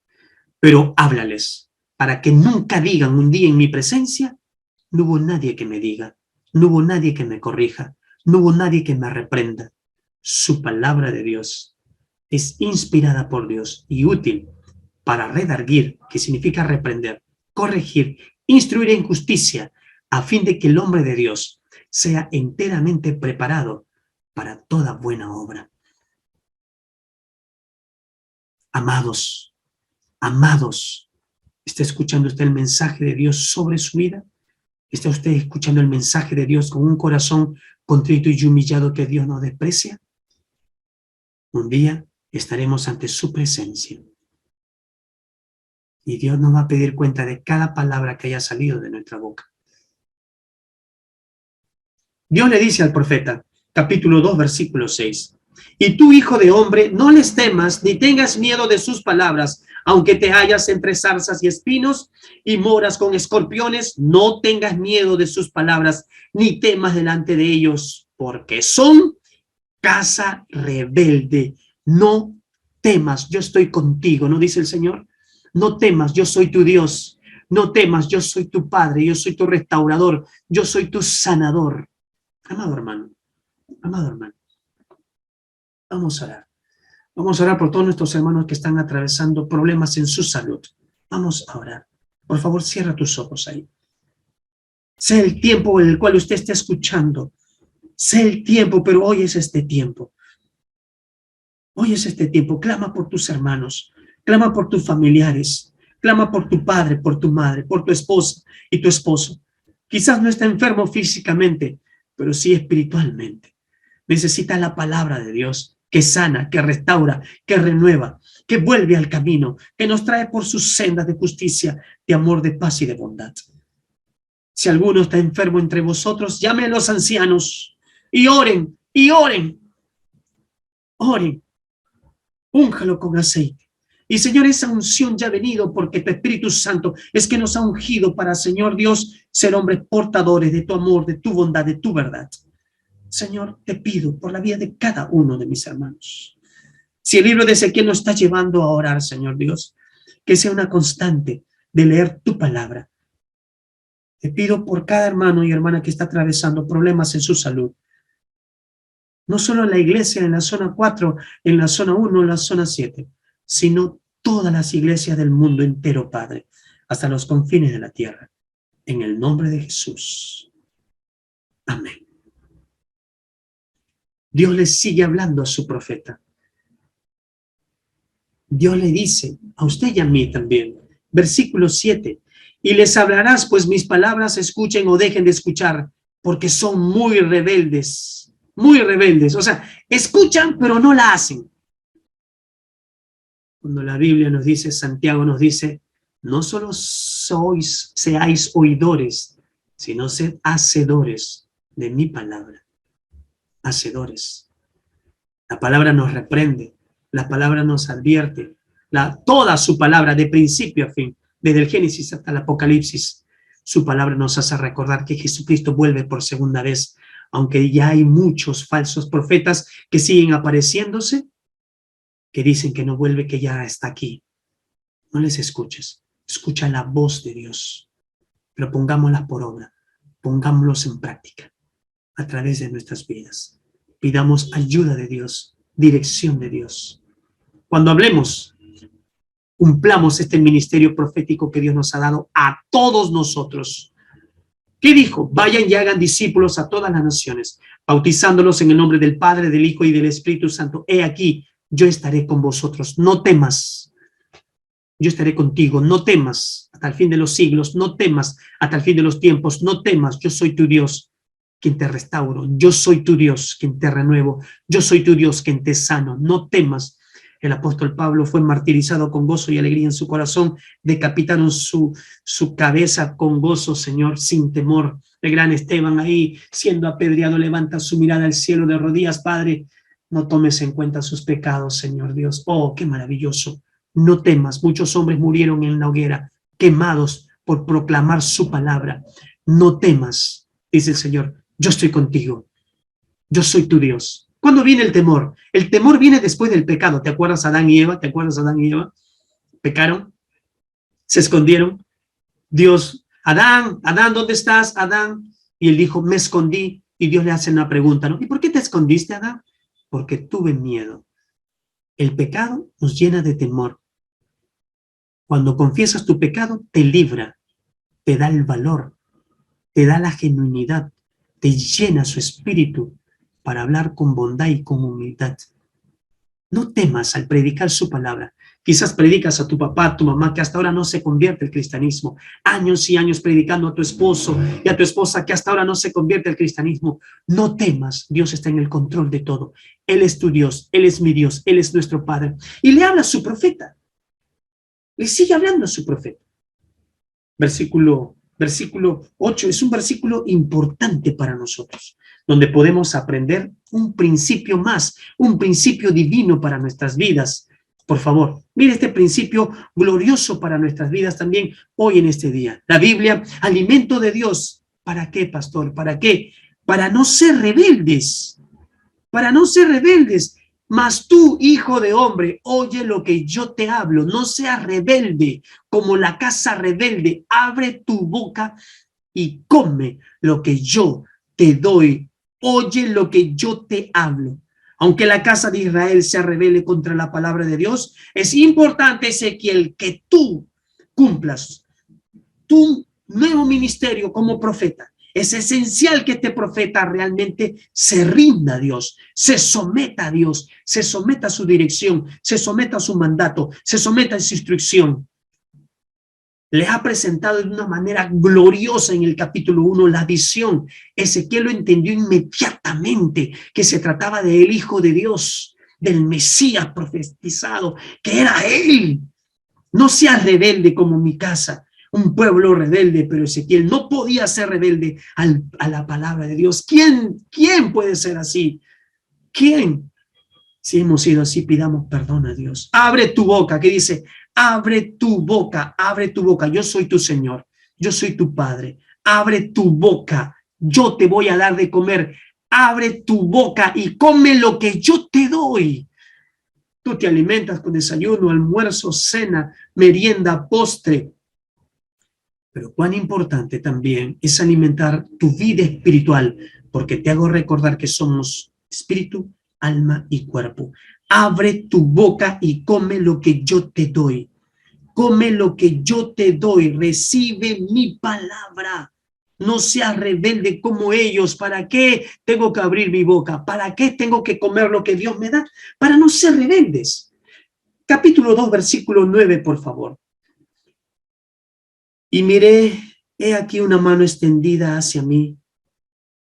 Pero háblales, para que nunca digan un día en mi presencia, no hubo nadie que me diga, no hubo nadie que me corrija, no hubo nadie que me reprenda. Su palabra de Dios es inspirada por Dios y útil para redarguir, que significa reprender, corregir, instruir en justicia, a fin de que el hombre de Dios sea enteramente preparado para toda buena obra. Amados, amados, ¿está escuchando usted el mensaje de Dios sobre su vida? ¿Está usted escuchando el mensaje de Dios con un corazón contrito y humillado que Dios no desprecia? Un día estaremos ante su presencia. Y Dios nos va a pedir cuenta de cada palabra que haya salido de nuestra boca. Dios le dice al profeta, capítulo 2, versículo 6, y tú, hijo de hombre, no les temas ni tengas miedo de sus palabras, aunque te hallas entre zarzas y espinos y moras con escorpiones, no tengas miedo de sus palabras, ni temas delante de ellos, porque son casa rebelde. No temas, yo estoy contigo, ¿no dice el Señor? No temas, yo soy tu Dios. No temas, yo soy tu Padre, yo soy tu restaurador, yo soy tu sanador. Amado hermano, vamos a orar. Vamos a orar por todos nuestros hermanos que están atravesando problemas en su salud. Vamos a orar. Por favor, cierra tus ojos ahí. Sé el tiempo en el cual usted está escuchando. Sé el tiempo, pero hoy es este tiempo. Hoy es este tiempo. Clama por tus hermanos. Clama por tus familiares. Clama por tu padre, por tu madre, por tu esposa y tu esposo. Quizás no está enfermo físicamente, pero sí espiritualmente. Necesita la palabra de Dios que sana, que restaura, que renueva, que vuelve al camino, que nos trae por sus sendas de justicia, de amor, de paz y de bondad. Si alguno está enfermo entre vosotros, llamen a los ancianos y oren, y oren. Oren, únjalo con aceite. Y Señor, esa unción ya ha venido porque tu Espíritu Santo es que nos ha ungido para, Señor Dios, ser hombres portadores de tu amor, de tu bondad, de tu verdad. Señor, te pido por la vida de cada uno de mis hermanos. Si el libro de Ezequiel nos está llevando a orar, Señor Dios, que sea una constante de leer tu palabra. Te pido por cada hermano y hermana que está atravesando problemas en su salud. No solo en la iglesia en la zona 4, en la zona 1, en la zona 7, sino todas las iglesias del mundo entero, Padre, hasta los confines de la tierra. En el nombre de Jesús. Amén. Dios le sigue hablando a su profeta. Dios le dice a usted y a mí también. Versículo 7. Y les hablarás, pues mis palabras escuchen o dejen de escuchar, porque son muy rebeldes. Muy rebeldes. O sea, escuchan, pero no la hacen. Cuando la Biblia nos dice, Santiago nos dice, no solo seáis oidores, sino sed hacedores de mi palabra. Hacedores. La palabra nos reprende, la palabra nos advierte, toda su palabra de principio a fin, desde el Génesis hasta el Apocalipsis, su palabra nos hace recordar que Jesucristo vuelve por segunda vez, aunque ya hay muchos falsos profetas que siguen apareciéndose, que dicen que no vuelve, que ya está aquí. No les escuches, escucha la voz de Dios, pero pongámosla por obra, pongámoslos en práctica a través de nuestras vidas. Pidamos ayuda de Dios, dirección de Dios. Cuando hablemos, cumplamos este ministerio profético que Dios nos ha dado a todos nosotros. ¿Qué dijo? Vayan y hagan discípulos a todas las naciones, bautizándolos en el nombre del Padre, del Hijo y del Espíritu Santo. He aquí, yo estaré con vosotros. No temas. Yo estaré contigo. No temas hasta el fin de los siglos. No temas hasta el fin de los tiempos. No temas. Yo soy tu Dios, quien te restauro. Yo soy tu Dios, quien te renuevo. Yo soy tu Dios, quien te sano. No temas. El apóstol Pablo fue martirizado con gozo y alegría en su corazón. Decapitaron su cabeza con gozo, Señor, sin temor. El gran Esteban ahí, siendo apedreado, levanta su mirada al cielo de rodillas. Padre, no tomes en cuenta sus pecados, Señor Dios. Oh, qué maravilloso. No temas. Muchos hombres murieron en la hoguera, quemados por proclamar su palabra. No temas, dice el Señor. Yo estoy contigo. Yo soy tu Dios. ¿Cuándo viene el temor? El temor viene después del pecado. ¿Te acuerdas Adán y Eva? ¿Te acuerdas Adán y Eva? Pecaron, se escondieron. Dios, Adán, ¿dónde estás, Adán? Y él dijo, me escondí. Y Dios le hace una pregunta, ¿no? ¿Y por qué te escondiste, Adán? Porque tuve miedo. El pecado nos llena de temor. Cuando confiesas tu pecado, te libra, te da el valor, te da la genuinidad, te llena su espíritu para hablar con bondad y con humildad. No temas al predicar su palabra. Quizás predicas a tu papá, a tu mamá, que hasta ahora no se convierte el cristianismo. Años y años predicando a tu esposo y a tu esposa, que hasta ahora no se convierte el cristianismo. No temas, Dios está en el control de todo. Él es tu Dios, Él es mi Dios, Él es nuestro Padre. Y le habla a su profeta. Le sigue hablando a su profeta. Versículo 8 es un versículo importante para nosotros, donde podemos aprender un principio más, un principio divino para nuestras vidas. Por favor, mire este principio glorioso para nuestras vidas también hoy en este día. La Biblia, alimento de Dios. ¿Para qué, pastor? ¿Para qué? Para no ser rebeldes. Para no ser rebeldes. Mas tú, hijo de hombre, oye lo que yo te hablo. No seas rebelde como la casa rebelde. Abre tu boca y come lo que yo te doy. Oye lo que yo te hablo. Aunque la casa de Israel se rebele contra la palabra de Dios, es importante, Ezequiel, que tú cumplas tu nuevo ministerio como profeta. Es esencial que este profeta realmente se rinda a Dios, se someta a Dios, se someta a su dirección, se someta a su mandato, se someta a su instrucción. Le ha presentado de una manera gloriosa en el capítulo 1 la visión. Ezequiel lo entendió inmediatamente, que se trataba del Hijo de Dios, del Mesías profetizado, que era él. No seas rebelde como mi casa, un pueblo rebelde, pero Ezequiel no podía ser rebelde a la palabra de Dios. ¿Quién puede ser así? ¿Quién? Si hemos sido así, pidamos perdón a Dios. Abre tu boca, ¿qué dice? Abre tu boca, abre tu boca. Yo soy tu Señor, yo soy tu Padre. Abre tu boca, yo te voy a dar de comer. Abre tu boca y come lo que yo te doy. Tú te alimentas con desayuno, almuerzo, cena, merienda, postre. Pero cuán importante también es alimentar tu vida espiritual, porque te hago recordar que somos espíritu, alma y cuerpo. Abre tu boca y come lo que yo te doy. Come lo que yo te doy. Recibe mi palabra. No seas rebelde como ellos. ¿Para qué tengo que abrir mi boca? ¿Para qué tengo que comer lo que Dios me da? Para no ser rebeldes. Capítulo 2, versículo 9, por favor. Y miré, he aquí una mano extendida hacia mí,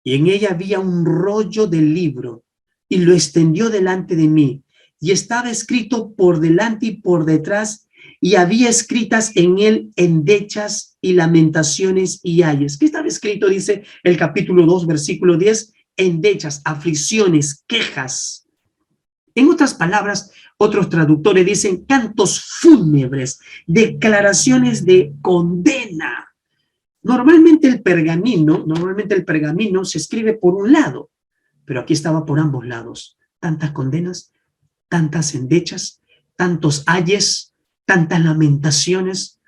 y en ella había un rollo del libro, y lo extendió delante de mí, y estaba escrito por delante y por detrás, y había escritas en él endechas y lamentaciones y ayes. ¿Qué estaba escrito? Dice el capítulo 2, versículo 10, endechas, aflicciones, quejas. En otras palabras, otros traductores dicen cantos fúnebres, declaraciones de condena. Normalmente el pergamino se escribe por un lado, pero aquí estaba por ambos lados. Tantas condenas, tantas endechas, tantos ayes, tantas lamentaciones,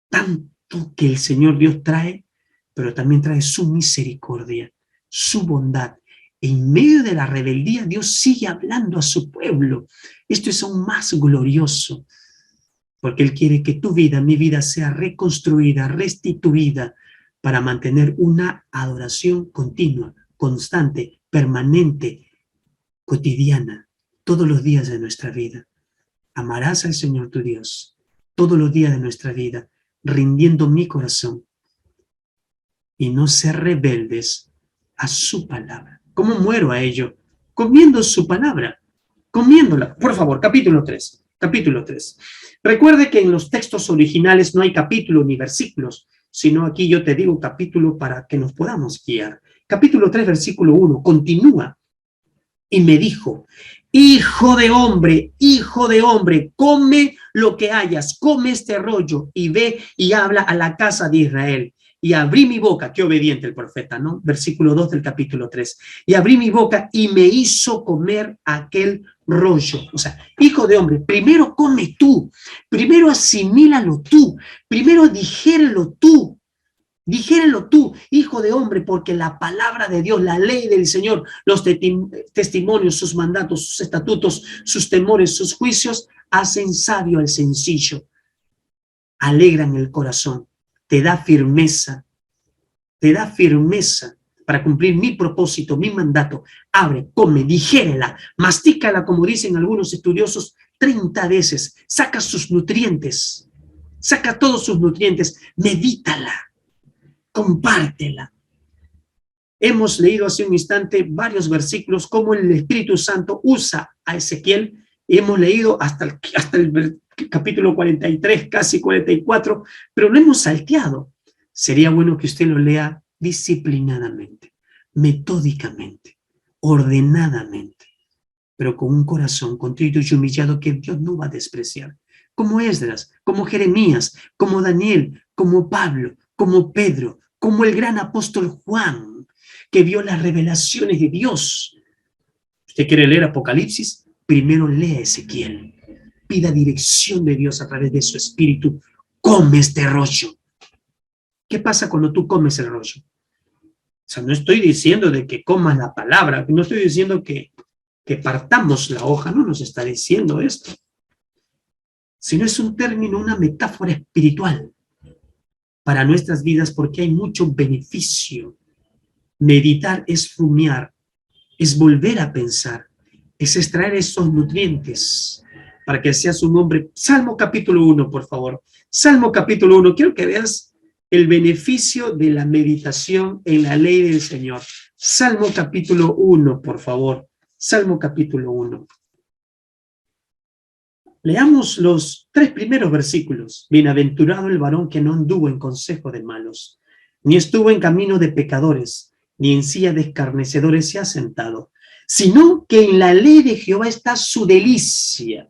tanto que el Señor Dios trae, pero también trae su misericordia, su bondad. En medio de la rebeldía, Dios sigue hablando a su pueblo. Esto es aún más glorioso, porque Él quiere que tu vida, mi vida, sea reconstruida, restituida, para mantener una adoración continua, constante, permanente, cotidiana, todos los días de nuestra vida. Amarás al Señor tu Dios todos los días de nuestra vida, rindiendo mi corazón y no ser rebeldes a su palabra. ¿Cómo muero a ello? Comiendo su palabra, comiéndola. Por favor, capítulo 3. Capítulo 3. Recuerde que en los textos originales no hay capítulo ni versículos, sino aquí yo te digo capítulo para que nos podamos guiar. Capítulo 3, versículo 1, continúa. Y me dijo, hijo de hombre, come lo que hayas, come este rollo y ve y habla a la casa de Israel. Y abrí mi boca, qué obediente el profeta, ¿no? Versículo 2 del capítulo 3. Y abrí mi boca y me hizo comer aquel rollo. O sea, hijo de hombre, primero come tú, primero asimílalo tú, primero digérelo tú. Dijérenlo tú, hijo de hombre, porque la palabra de Dios, la ley del Señor, los testimonios, sus mandatos, sus estatutos, sus temores, sus juicios, hacen sabio al sencillo, alegran el corazón, te da firmeza, para cumplir mi propósito, mi mandato. Abre, come, digérela, mastícala, como dicen algunos estudiosos, 30 veces. Saca sus nutrientes, saca todos sus nutrientes, medítala, compártela. Hemos leído hace un instante varios versículos, cómo el Espíritu Santo usa a Ezequiel, y hemos leído hasta el capítulo 43, casi 44, pero lo hemos salteado. Sería bueno que usted lo lea disciplinadamente, metódicamente, ordenadamente, pero con un corazón contrito y humillado que Dios no va a despreciar. Como Esdras, como Jeremías, como Daniel, como Pablo, como Pedro, como el gran apóstol Juan, que vio las revelaciones de Dios. ¿Usted quiere leer Apocalipsis? Primero lea Ezequiel. Pida dirección de Dios a través de su espíritu. Come este rollo. ¿Qué pasa cuando tú comes el rollo? O sea, no estoy diciendo de que comas la palabra, no estoy diciendo que partamos la hoja, no nos está diciendo esto. Sino es un término, una metáfora espiritual para nuestras vidas, porque hay mucho beneficio. Meditar es rumiar, es volver a pensar, es extraer esos nutrientes para que seas un hombre. Salmo capítulo 1, por favor. Salmo capítulo 1. Quiero que veas el beneficio de la meditación en la ley del Señor. Salmo capítulo 1, por favor. Salmo capítulo 1. Leamos los 3 primeros versículos. Bienaventurado el varón que no anduvo en consejo de malos, ni estuvo en camino de pecadores, ni en silla de escarnecedores se ha sentado, sino que en la ley de Jehová está su delicia.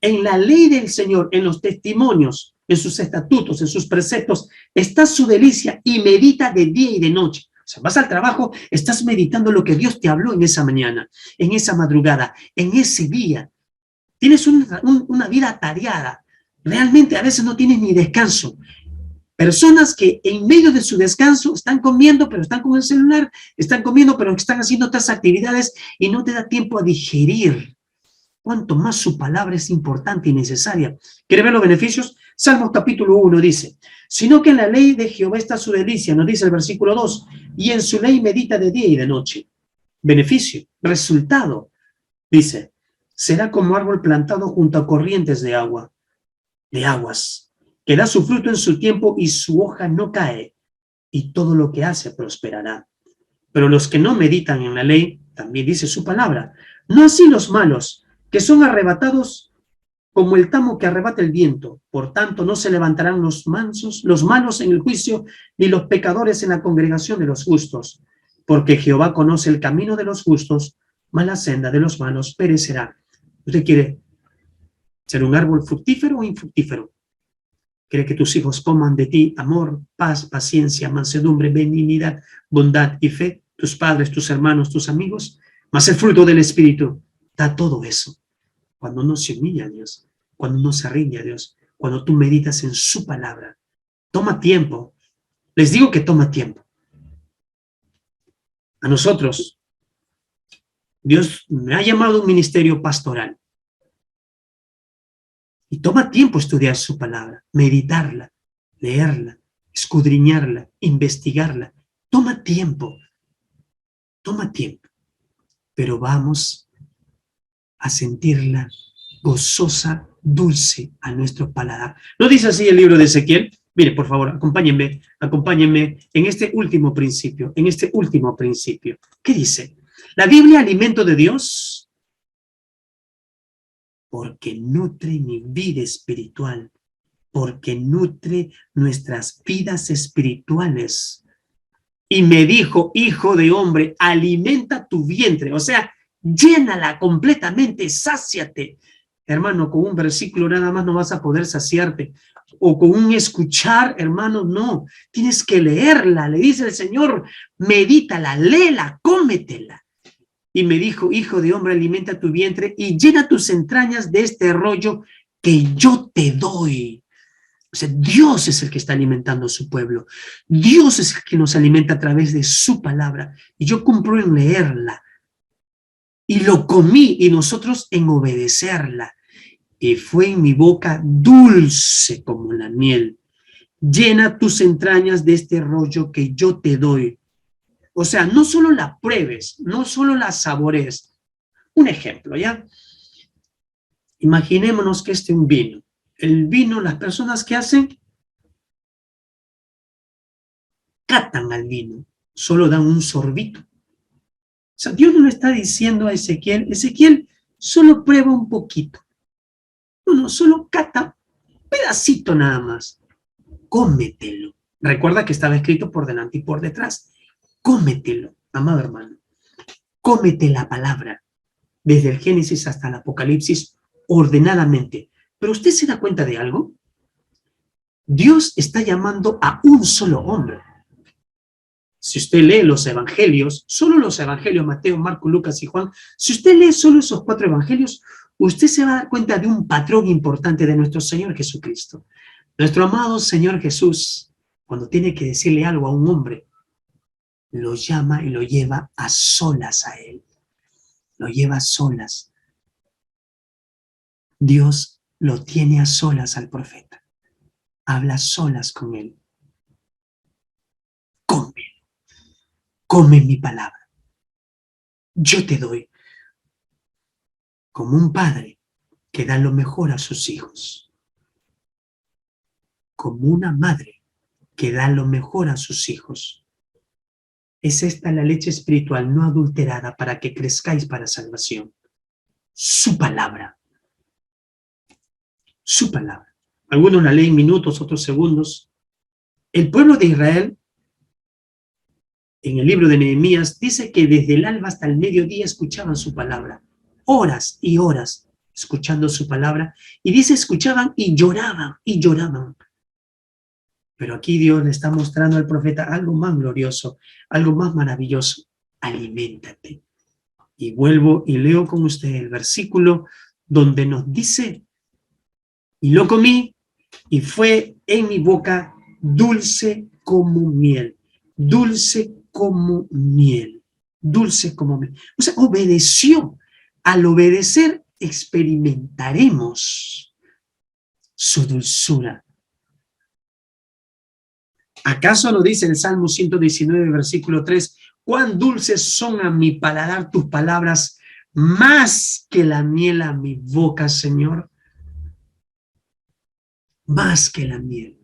En la ley del Señor, en los testimonios, en sus estatutos, en sus preceptos, está su delicia y medita de día y de noche. O sea, vas al trabajo, estás meditando lo que Dios te habló en esa mañana, en esa madrugada, en ese día. Tienes una vida atareada. Realmente a veces no tienes ni descanso. Personas que en medio de su descanso están comiendo, pero están con el celular, están comiendo, pero están haciendo otras actividades y no te da tiempo a digerir. Cuanto más su palabra es importante y necesaria. ¿Quiere ver los beneficios? Salmos capítulo 1 dice, sino que en la ley de Jehová está su delicia, nos dice el versículo 2, y en su ley medita de día y de noche. Beneficio, resultado, dice, será como árbol plantado junto a corrientes de aguas, que da su fruto en su tiempo y su hoja no cae, y todo lo que hace prosperará. Pero los que no meditan en la ley, también dice su palabra, no así los malos, que son arrebatados como el tamo que arrebata el viento. Por tanto, no se levantarán los malos en el juicio, ni los pecadores en la congregación de los justos, porque Jehová conoce el camino de los justos, mas la senda de los malos perecerá. ¿Usted quiere ser un árbol fructífero o infructífero? ¿Quiere que tus hijos coman de ti amor, paz, paciencia, mansedumbre, benignidad, bondad y fe? Tus padres, tus hermanos, tus amigos. Mas el fruto del Espíritu da todo eso. Cuando uno se humilla a Dios, cuando uno se rinde a Dios, cuando tú meditas en su palabra. Toma tiempo. Les digo que toma tiempo. A nosotros, Dios me ha llamado a un ministerio pastoral. Y toma tiempo estudiar su palabra, meditarla, leerla, escudriñarla, investigarla. Toma tiempo, pero vamos a sentirla gozosa, dulce a nuestro paladar. ¿No dice así el libro de Ezequiel? Mire, por favor, acompáñenme en este último principio, ¿Qué dice? La Biblia, alimento de Dios, porque nutre mi vida espiritual, porque nutre nuestras vidas espirituales. Y me dijo, hijo de hombre, alimenta tu vientre, o sea, llénala completamente, sáciate. Hermano, con un versículo nada más no vas a poder saciarte, o con un escuchar, hermano, no. Tienes que leerla, le dice el Señor, medítala, léela, cómetela. Y me dijo, hijo de hombre, alimenta tu vientre y llena tus entrañas de este rollo que yo te doy. O sea, Dios es el que está alimentando a su pueblo. Dios es el que nos alimenta a través de su palabra. Y yo cumplo en leerla. Y lo comí, y nosotros en obedecerla. Y fue en mi boca dulce como la miel, llena tus entrañas de este rollo que yo te doy. O sea, no solo la pruebes, no solo la sabores. Un ejemplo, ¿ya? Imaginémonos que este es un vino. El vino, las personas que hacen, catan al vino, solo dan un sorbito. O sea, Dios no le está diciendo a Ezequiel, Ezequiel, solo prueba un poquito. No, solo cata un pedacito nada más. Cómetelo. Recuerda que estaba escrito por delante y por detrás. Cómetelo, amado hermano. Cómete la palabra, desde el Génesis hasta el Apocalipsis, ordenadamente. Pero usted se da cuenta de algo. Dios está llamando a un solo hombre. Si usted lee los evangelios, solo los evangelios, Mateo, Marco, Lucas y Juan, si usted lee solo esos 4 evangelios, usted se va a dar cuenta de un patrón importante de nuestro Señor Jesucristo. Nuestro amado Señor Jesús, cuando tiene que decirle algo a un hombre, lo llama y lo lleva a solas a él. Lo lleva a solas. Dios lo tiene a solas al profeta. Habla solas con él. Come mi palabra. Yo te doy como un padre que da lo mejor a sus hijos, como una madre que da lo mejor a sus hijos. Es esta la leche espiritual no adulterada para que crezcáis para salvación. Su palabra. Su palabra. Algunos la leen minutos, otros segundos. El pueblo de Israel, en el libro de Nehemías, dice que desde el alba hasta el mediodía escuchaban su palabra. Horas y horas escuchando su palabra. Y dice, escuchaban y lloraban y lloraban. Pero aquí Dios le está mostrando al profeta algo más glorioso, algo más maravilloso. Aliméntate. Y vuelvo y leo con usted el versículo donde nos dice, y lo comí y fue en mi boca dulce como miel, dulce como miel, dulce como miel. O sea, obedeció. Al obedecer experimentaremos su dulzura. ¿Acaso lo dice el Salmo 119, versículo 3? Cuán dulces son a mi paladar tus palabras, más que la miel a mi boca, Señor. Más que la miel.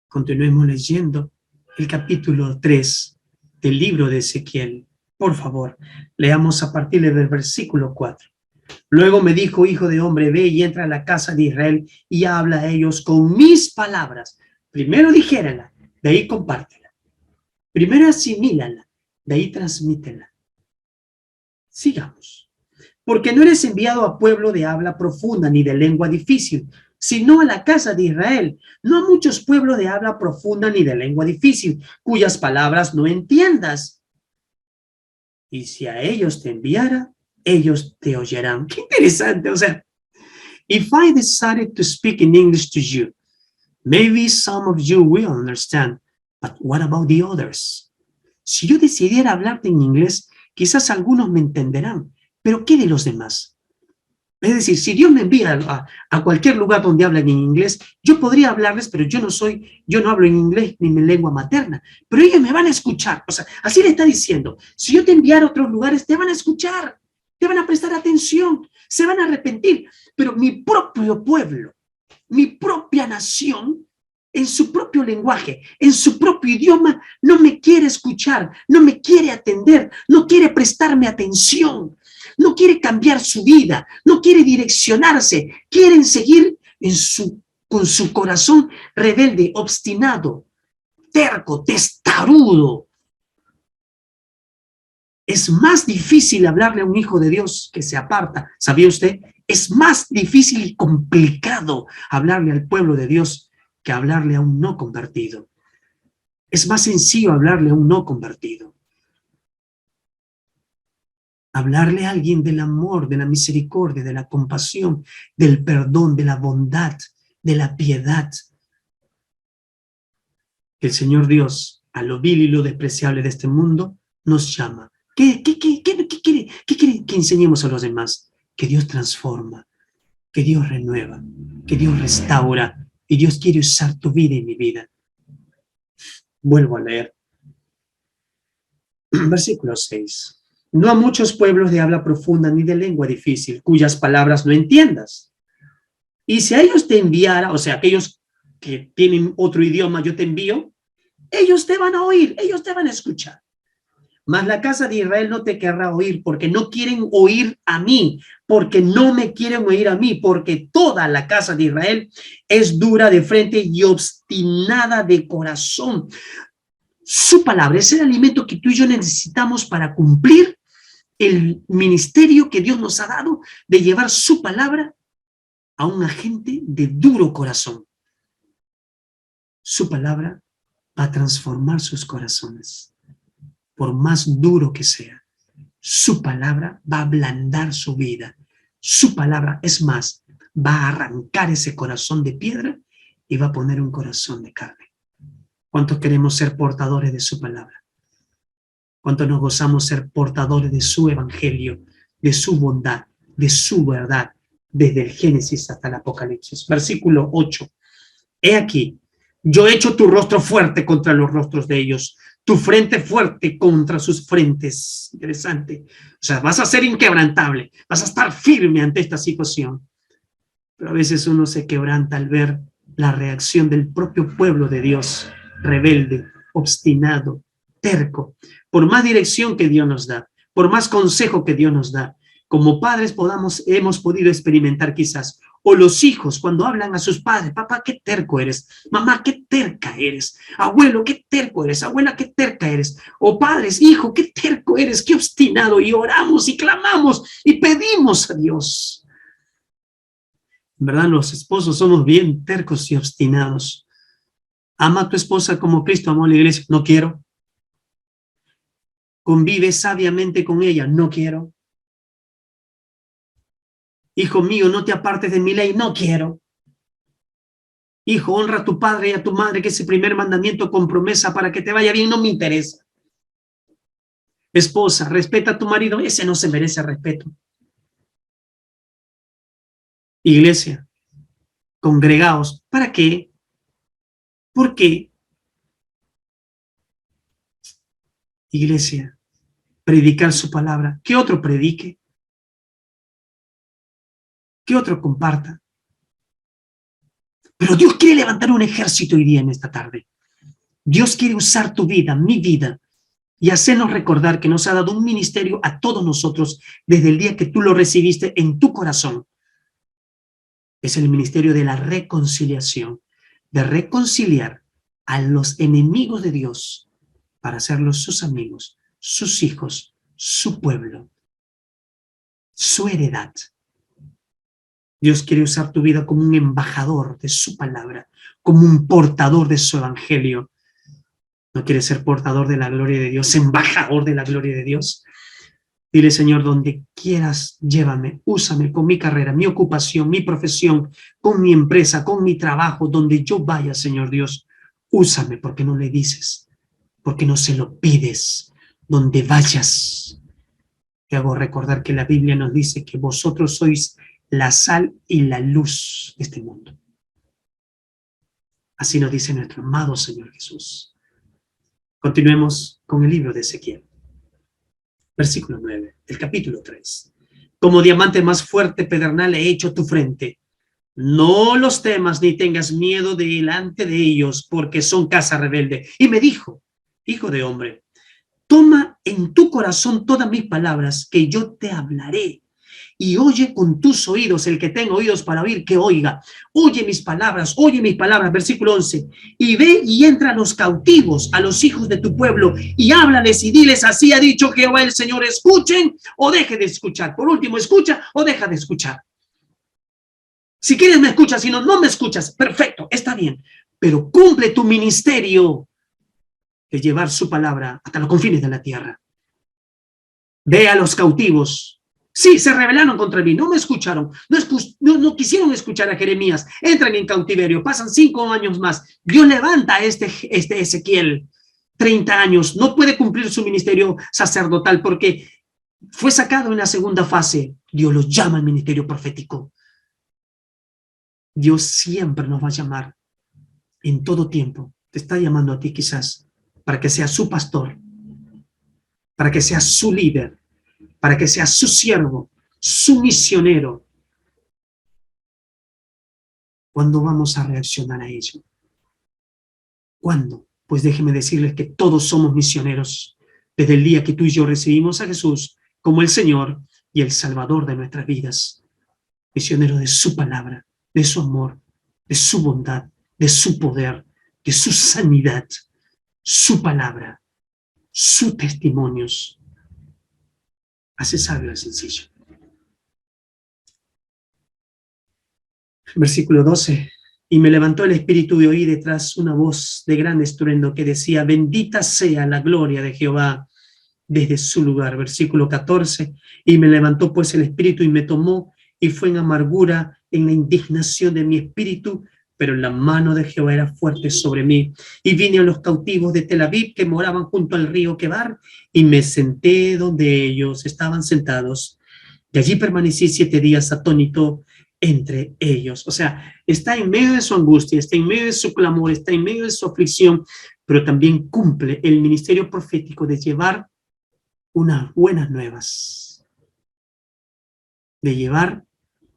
Continuemos leyendo el capítulo 3 del libro de Ezequiel. Por favor, leamos a partir del versículo 4. Luego me dijo, hijo de hombre, ve y entra a la casa de Israel y habla a ellos con mis palabras. Primero dijérala, de ahí compártela. Primero asimílala, de ahí transmítela. Sigamos. Porque no eres enviado a pueblo de habla profunda ni de lengua difícil, sino a la casa de Israel, no a muchos pueblos de habla profunda ni de lengua difícil, cuyas palabras no entiendas. Y si a ellos te enviara, ellos te oirán. Qué interesante, o sea, if I decided to speak in English to you, maybe some of you will understand, but what about the others? Si yo decidiera hablarte en inglés, quizás algunos me entenderán, pero ¿qué de los demás? Es decir, si Dios me envía a cualquier lugar donde hablan en inglés, yo podría hablarles, pero yo no hablo en inglés ni mi lengua materna, pero ellos me van a escuchar. O sea, así le está diciendo, si yo te enviara a otros lugares, te van a escuchar, te van a prestar atención, se van a arrepentir, pero mi propio pueblo, mi propia nación, en su propio lenguaje, en su propio idioma, no me quiere escuchar, no me quiere atender, no quiere prestarme atención. No quiere cambiar su vida, no quiere direccionarse, quieren seguir con su corazón rebelde, obstinado, terco, testarudo. Es más difícil hablarle a un hijo de Dios que se aparta, ¿sabía usted? Es más difícil y complicado hablarle al pueblo de Dios que hablarle a un no convertido. Es más sencillo hablarle a un no convertido. Hablarle a alguien del amor, de la misericordia, de la compasión, del perdón, de la bondad, de la piedad. El Señor Dios, a lo vil y lo despreciable de este mundo, nos llama. ¿Qué quiere que enseñemos a los demás? Que Dios transforma, que Dios renueva, que Dios restaura Y Dios quiere usar tu vida y mi vida. Vuelvo a leer. Versículo 6. No a muchos pueblos de habla profunda ni de lengua difícil, cuyas palabras no entiendas. Y si a ellos te enviara, o sea, aquellos que tienen otro idioma, yo te envío, ellos te van a oír, ellos te van a escuchar. Mas la casa de Israel no te querrá oír, porque no quieren oír a mí, porque no me quieren oír a mí, porque toda la casa de Israel es dura de frente y obstinada de corazón. Su palabra es el alimento que tú y yo necesitamos para cumplir el ministerio que Dios nos ha dado de llevar su palabra a una gente de duro corazón. Su palabra va a transformar sus corazones, por más duro que sea. Su palabra va a ablandar su vida. Su palabra, es más, va a arrancar ese corazón de piedra y va a poner un corazón de carne. ¿Cuántos queremos ser portadores de su palabra? ¿Cuántos nos gozamos ser portadores de su evangelio, de su bondad, de su verdad, desde el Génesis hasta el Apocalipsis? Versículo 8. He aquí, yo he hecho tu rostro fuerte contra los rostros de ellos, tu frente fuerte contra sus frentes. Interesante. O sea, vas a ser inquebrantable, vas a estar firme ante esta situación. Pero a veces uno se quebranta al ver la reacción del propio pueblo de Dios, rebelde, obstinado, terco. Por más dirección que Dios nos da, por más consejo que Dios nos da, como padres hemos podido experimentar quizás, o los hijos cuando hablan a sus padres: papá, qué terco eres, mamá, qué terca eres, abuelo, qué terco eres, abuela, qué terca eres, o padres, hijo, qué terco eres, qué obstinado, y oramos y clamamos y pedimos a Dios. En verdad, los esposos somos bien tercos y obstinados. Ama a tu esposa como Cristo amó a la iglesia. No quiero. Convive sabiamente con ella. No quiero. Hijo mío, no te apartes de mi ley. No quiero. Hijo, honra a tu padre y a tu madre, que es el primer mandamiento con promesa para que te vaya bien. No me interesa. Esposa, respeta a tu marido. Ese no se merece respeto. Iglesia, congregaos. ¿Para qué? ¿Por qué? Iglesia, predicar su palabra. ¿Qué otro predique? ¿Qué otro comparta? Pero Dios quiere levantar un ejército hoy día en esta tarde. Dios quiere usar tu vida, mi vida, y hacernos recordar que nos ha dado un ministerio a todos nosotros desde el día que tú lo recibiste en tu corazón. Es el ministerio de la reconciliación, de reconciliar a los enemigos de Dios para hacerlos sus amigos, sus hijos, su pueblo, su heredad. Dios quiere usar tu vida como un embajador de su palabra, como un portador de su evangelio. ¿No quieres ser portador de la gloria de Dios, embajador de la gloria de Dios? Dile: Señor, donde quieras, llévame, úsame con mi carrera, mi ocupación, mi profesión, con mi empresa, con mi trabajo, donde yo vaya, Señor Dios, úsame, porque no le dices, porque no se lo pides, donde vayas. Te hago recordar que la Biblia nos dice que vosotros sois la sal y la luz de este mundo. Así nos dice nuestro amado Señor Jesús. Continuemos con el libro de Ezequiel. Versículo 9, del capítulo 3. Como diamante más fuerte pedernal he hecho tu frente. No los temas ni tengas miedo delante de ellos, porque son casa rebelde. Y me dijo: hijo de hombre, toma en tu corazón todas mis palabras que yo te hablaré, y oye con tus oídos. El que tenga oídos para oír, que oiga. Oye mis palabras, versículo 11. Y ve y entra a los cautivos, a los hijos de tu pueblo, y háblales y diles: así ha dicho Jehová el Señor, escuchen o deje de escuchar. Por último, escucha o deja de escuchar. Si quieres me escuchas, si no, no me escuchas. Perfecto, está bien. Pero cumple tu ministerio de llevar su palabra hasta los confines de la tierra. Ve a los cautivos. Sí, se rebelaron contra mí, no me escucharon, no quisieron escuchar a Jeremías, entran en cautiverio, pasan 5 años más. Dios levanta a este Ezequiel, 30 años, no puede cumplir su ministerio sacerdotal porque fue sacado en la segunda fase. Dios los llama al ministerio profético. Dios siempre nos va a llamar en todo tiempo. Te está llamando a ti quizás para que seas su pastor, para que seas su líder, para que seas su siervo, su misionero. ¿Cuándo vamos a reaccionar a ello? ¿Cuándo? Pues déjeme decirles que todos somos misioneros desde el día que tú y yo recibimos a Jesús como el Señor y el Salvador de nuestras vidas. Misioneros de su palabra, de su amor, de su bondad, de su poder, de su sanidad, su palabra, sus testimonios. Hace sabio el sencillo. Versículo 12. Y me levantó el espíritu y oí detrás una voz de gran estruendo que decía: bendita sea la gloria de Jehová desde su lugar. Versículo 14. Y me levantó pues el espíritu y me tomó, y fue en amargura, en la indignación de mi espíritu, pero la mano de Jehová era fuerte sobre mí. Y vine a los cautivos de Tel Aviv que moraban junto al río Quebar, y me senté donde ellos estaban sentados. Y allí permanecí 7 días atónito entre ellos. O sea, está en medio de su angustia, está en medio de su clamor, está en medio de su aflicción, pero también cumple el ministerio profético de llevar unas buenas nuevas, de llevar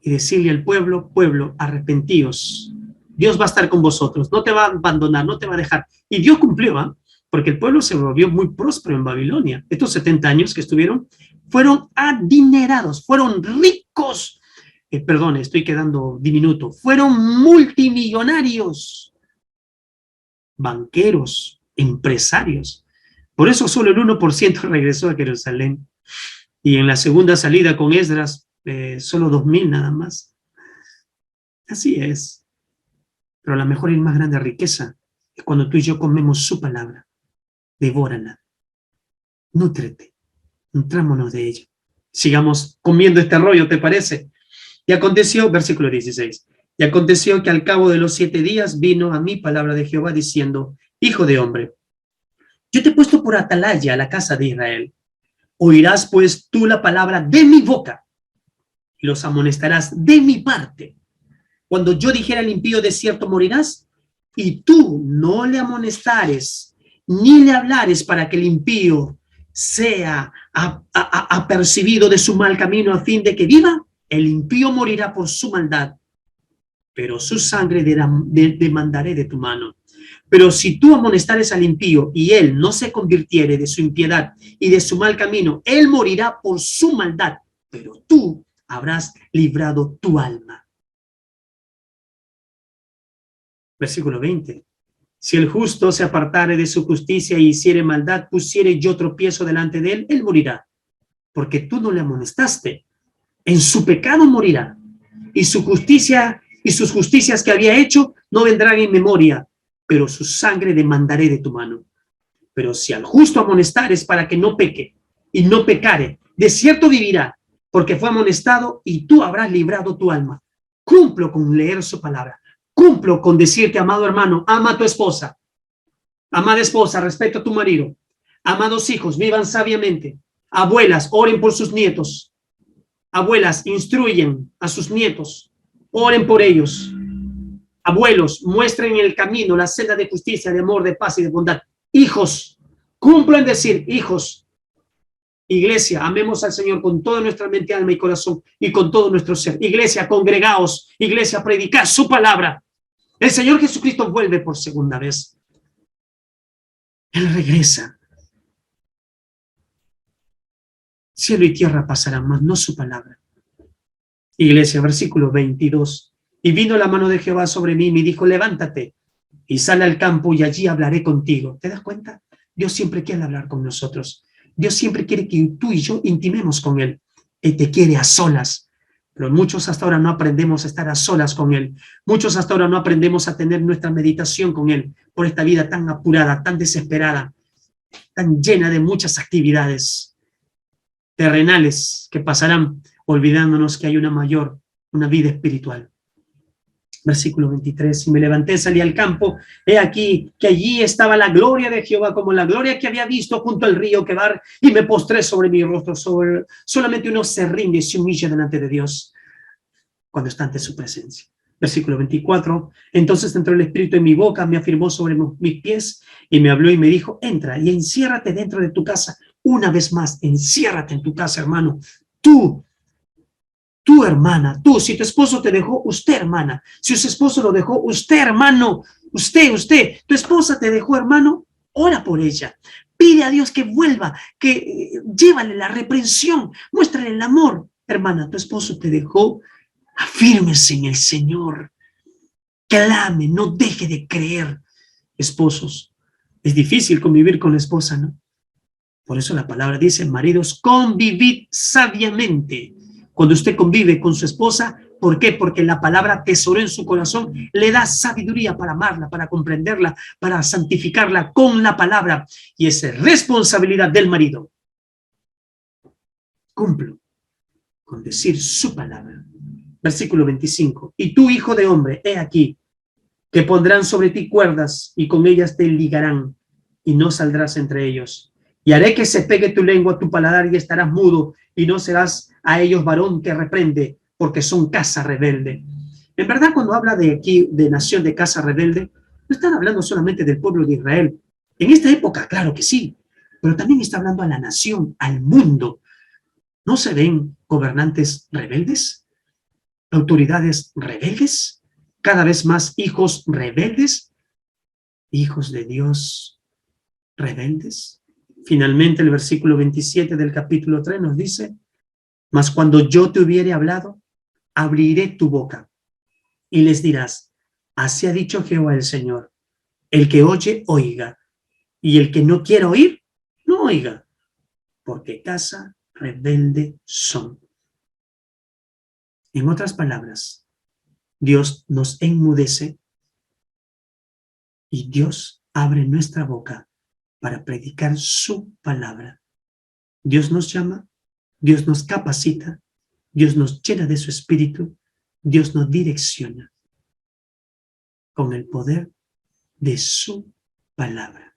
y decirle al pueblo: pueblo, arrepentíos, Dios va a estar con vosotros, no te va a abandonar, no te va a dejar. Y Dios cumplió, ¿eh? Porque el pueblo se volvió muy próspero en Babilonia. Estos 70 años que estuvieron, fueron adinerados, fueron ricos. Perdón, estoy quedando diminuto. Fueron multimillonarios, banqueros, empresarios. Por eso solo el 1% regresó a Jerusalén. Y en la segunda salida con Esdras, solo 2,000 nada más. Así es. Pero la mejor y más grande riqueza es cuando tú y yo comemos su palabra. Devórala. Nútrete. Nutrámonos de ella. Sigamos comiendo este rollo, ¿te parece? Y aconteció, versículo 16, y aconteció que al cabo de los 7 días vino a mí palabra de Jehová diciendo: hijo de hombre, yo te he puesto por atalaya a la casa de Israel. Oirás pues tú la palabra de mi boca y los amonestarás de mi parte. Cuando yo dijera al impío, de cierto morirás, y tú no le amonestares ni le hablares para que el impío sea apercibido de su mal camino a fin de que viva, el impío morirá por su maldad, pero su sangre demandaré de tu mano. Pero si tú amonestares al impío y él no se convirtiere de su impiedad y de su mal camino, él morirá por su maldad, pero tú habrás librado tu alma. Versículo 20. Si el justo se apartare de su justicia y hiciere maldad, pusiere yo tropiezo delante de él, él morirá, porque tú no le amonestaste. En su pecado morirá, y su justicia y sus justicias que había hecho no vendrán en memoria, pero su sangre demandaré de tu mano. Pero si al justo amonestares para que no peque y no pecare, de cierto vivirá, porque fue amonestado y tú habrás librado tu alma. Cumplo con leer su palabra. Cumplo con decirte, amado hermano, ama a tu esposa. Amada esposa, respeta a tu marido. Amados hijos, vivan sabiamente. Abuelas, oren por sus nietos. Abuelas, instruyen a sus nietos. Oren por ellos. Abuelos, muestren el camino, la senda de justicia, de amor, de paz y de bondad. Hijos, cumplo en decir, hijos. Iglesia, amemos al Señor con toda nuestra mente, alma y corazón y con todo nuestro ser. Iglesia, congregaos. Iglesia, predicad su palabra. El Señor Jesucristo vuelve por segunda vez. Él regresa. Cielo y tierra pasarán, mas no su palabra. Iglesia, versículo 22. Y vino la mano de Jehová sobre mí y me dijo: levántate y sal al campo y allí hablaré contigo. ¿Te das cuenta? Dios siempre quiere hablar con nosotros. Dios siempre quiere que tú y yo intimemos con Él. Él te quiere a solas. Pero muchos hasta ahora no aprendemos a estar a solas con Él. Muchos hasta ahora no aprendemos a tener nuestra meditación con Él por esta vida tan apurada, tan desesperada, tan llena de muchas actividades terrenales que pasarán, olvidándonos que hay una vida espiritual. Versículo 23, y me levanté, salí al campo, he aquí que allí estaba la gloria de Jehová, como la gloria que había visto junto al río Quebar, y me postré sobre mi rostro. Solamente uno se rinde y se humilla delante de Dios cuando está ante su presencia. Versículo 24. Entonces entró el Espíritu en mi boca, me afirmó sobre mis pies y me habló y me dijo, entra y enciérrate dentro de tu casa. Una vez más, enciérrate en tu casa, hermano. Tú, hermana, tú, si tu esposo te dejó, usted, hermana. Si su esposo lo dejó, usted, hermano. Usted. Tu esposa te dejó, hermano, ora por ella. Pide a Dios que vuelva, que llévale la reprensión, muéstrale el amor. Hermana, tu esposo te dejó, afírmese en el Señor. Clame, no deje de creer. Esposos, es difícil convivir con la esposa, ¿no? Por eso la palabra dice, maridos, convivid sabiamente. Cuando usted convive con su esposa, ¿por qué? Porque la palabra tesoró en su corazón, le da sabiduría para amarla, para comprenderla, para santificarla con la palabra. Y esa es responsabilidad del marido. Cumplo con decir su palabra. Versículo 25. Y tú, hijo de hombre, he aquí, que pondrán sobre ti cuerdas y con ellas te ligarán y no saldrás entre ellos. Y haré que se pegue tu lengua a tu paladar y estarás mudo y no serás a ellos varón que reprende, porque son casa rebelde. En verdad, cuando habla de aquí, de nación de casa rebelde, no están hablando solamente del pueblo de Israel. En esta época, claro que sí, pero también está hablando a la nación, al mundo. ¿No se ven gobernantes rebeldes? ¿Autoridades rebeldes? ¿Cada vez más hijos rebeldes? ¿Hijos de Dios rebeldes? Finalmente, el versículo 27 del capítulo 3 nos dice, mas cuando yo te hubiere hablado, abriré tu boca y les dirás, así ha dicho Jehová el Señor, el que oye, oiga, y el que no quiera oír, no oiga, porque casa rebelde son. En otras palabras, Dios nos enmudece y Dios abre nuestra boca para predicar su palabra. Dios nos llama, Dios nos capacita, Dios nos llena de su espíritu, Dios nos direcciona con el poder de su palabra.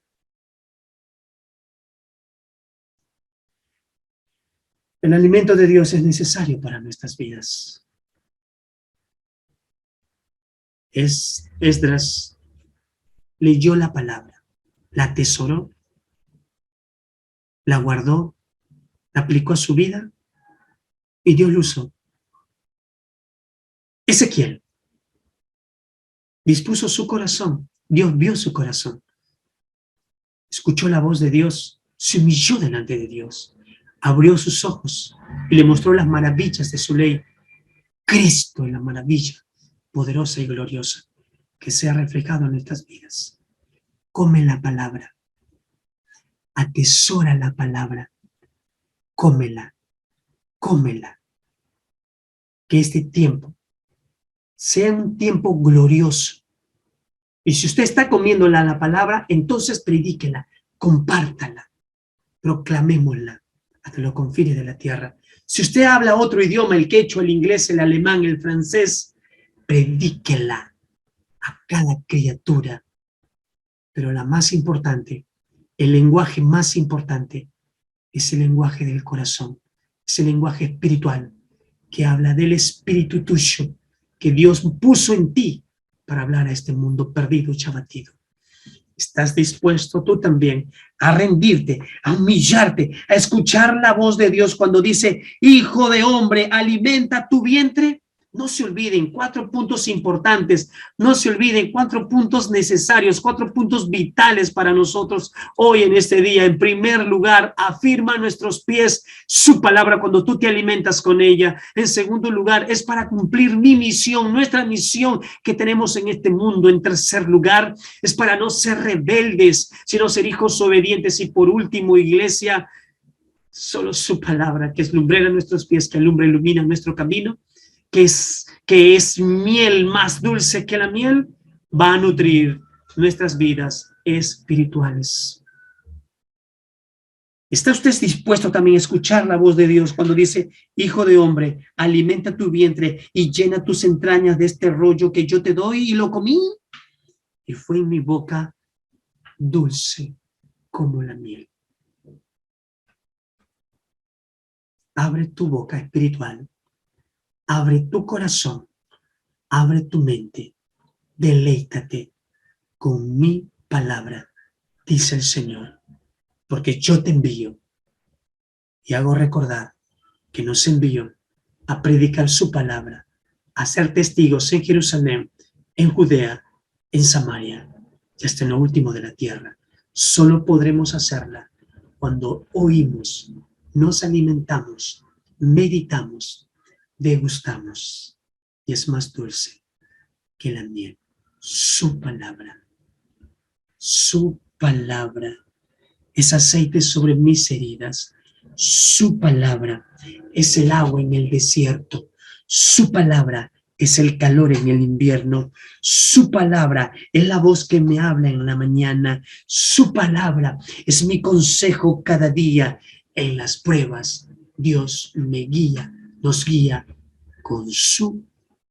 El alimento de Dios es necesario para nuestras vidas. Esdras leyó la palabra, la atesoró, la guardó, la aplicó a su vida y Dios lo usó. Ezequiel dispuso su corazón, Dios vio su corazón, escuchó la voz de Dios, se humilló delante de Dios, abrió sus ojos y le mostró las maravillas de su ley. Cristo es la maravilla poderosa y gloriosa que sea reflejado en nuestras vidas. Come la palabra, atesora la palabra, cómela, cómela. Que este tiempo sea un tiempo glorioso. Y si usted está comiéndola la palabra, entonces predíquela, compártala, proclamémosla hasta los confines de la tierra. Si usted habla otro idioma, el quechua, el inglés, el alemán, el francés, predíquela a cada criatura. Pero la más importante, el lenguaje más importante, es el lenguaje del corazón, es el lenguaje espiritual que habla del espíritu tuyo que Dios puso en ti para hablar a este mundo perdido y abatido. ¿Estás dispuesto tú también a rendirte, a humillarte, a escuchar la voz de Dios cuando dice, hijo de hombre, alimenta tu vientre? No se olviden 4 puntos importantes, no se olviden 4 puntos necesarios, 4 puntos vitales para nosotros hoy en este día. En primer lugar, afirma a nuestros pies su palabra cuando tú te alimentas con ella. En segundo lugar, es para cumplir mi misión, nuestra misión que tenemos en este mundo. En tercer lugar, es para no ser rebeldes, sino ser hijos obedientes. Y por último, iglesia, solo su palabra, que es lumbrera a nuestros pies, que alumbra y ilumina nuestro camino, que es miel más dulce que la miel, va a nutrir nuestras vidas espirituales. ¿Está usted dispuesto también a escuchar la voz de Dios cuando dice, hijo de hombre, alimenta tu vientre y llena tus entrañas de este rollo que yo te doy? Y lo comí y fue en mi boca dulce como la miel. Abre tu boca espiritual, abre tu corazón Abre tu mente, deleítate con mi palabra, dice el Señor, porque yo te envío y hago recordar que nos envió a predicar su palabra, a ser testigos en Jerusalén, en Judea, en Samaria y hasta en lo último de la tierra. Solo podremos hacerla cuando oímos, nos alimentamos, meditamos, degustamos y es más dulce que la miel. Su palabra es aceite sobre mis heridas. Su palabra es el agua en el desierto. Su palabra es el calor en el invierno. Su palabra es la voz que me habla en la mañana. Su palabra es mi consejo cada día en las pruebas. Dios me guía, nos guía con su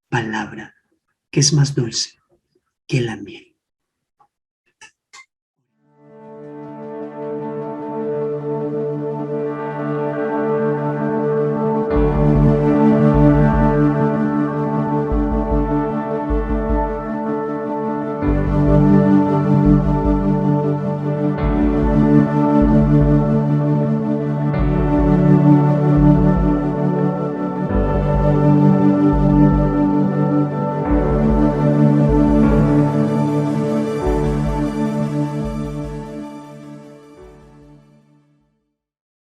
palabra, que es más dulce que la miel.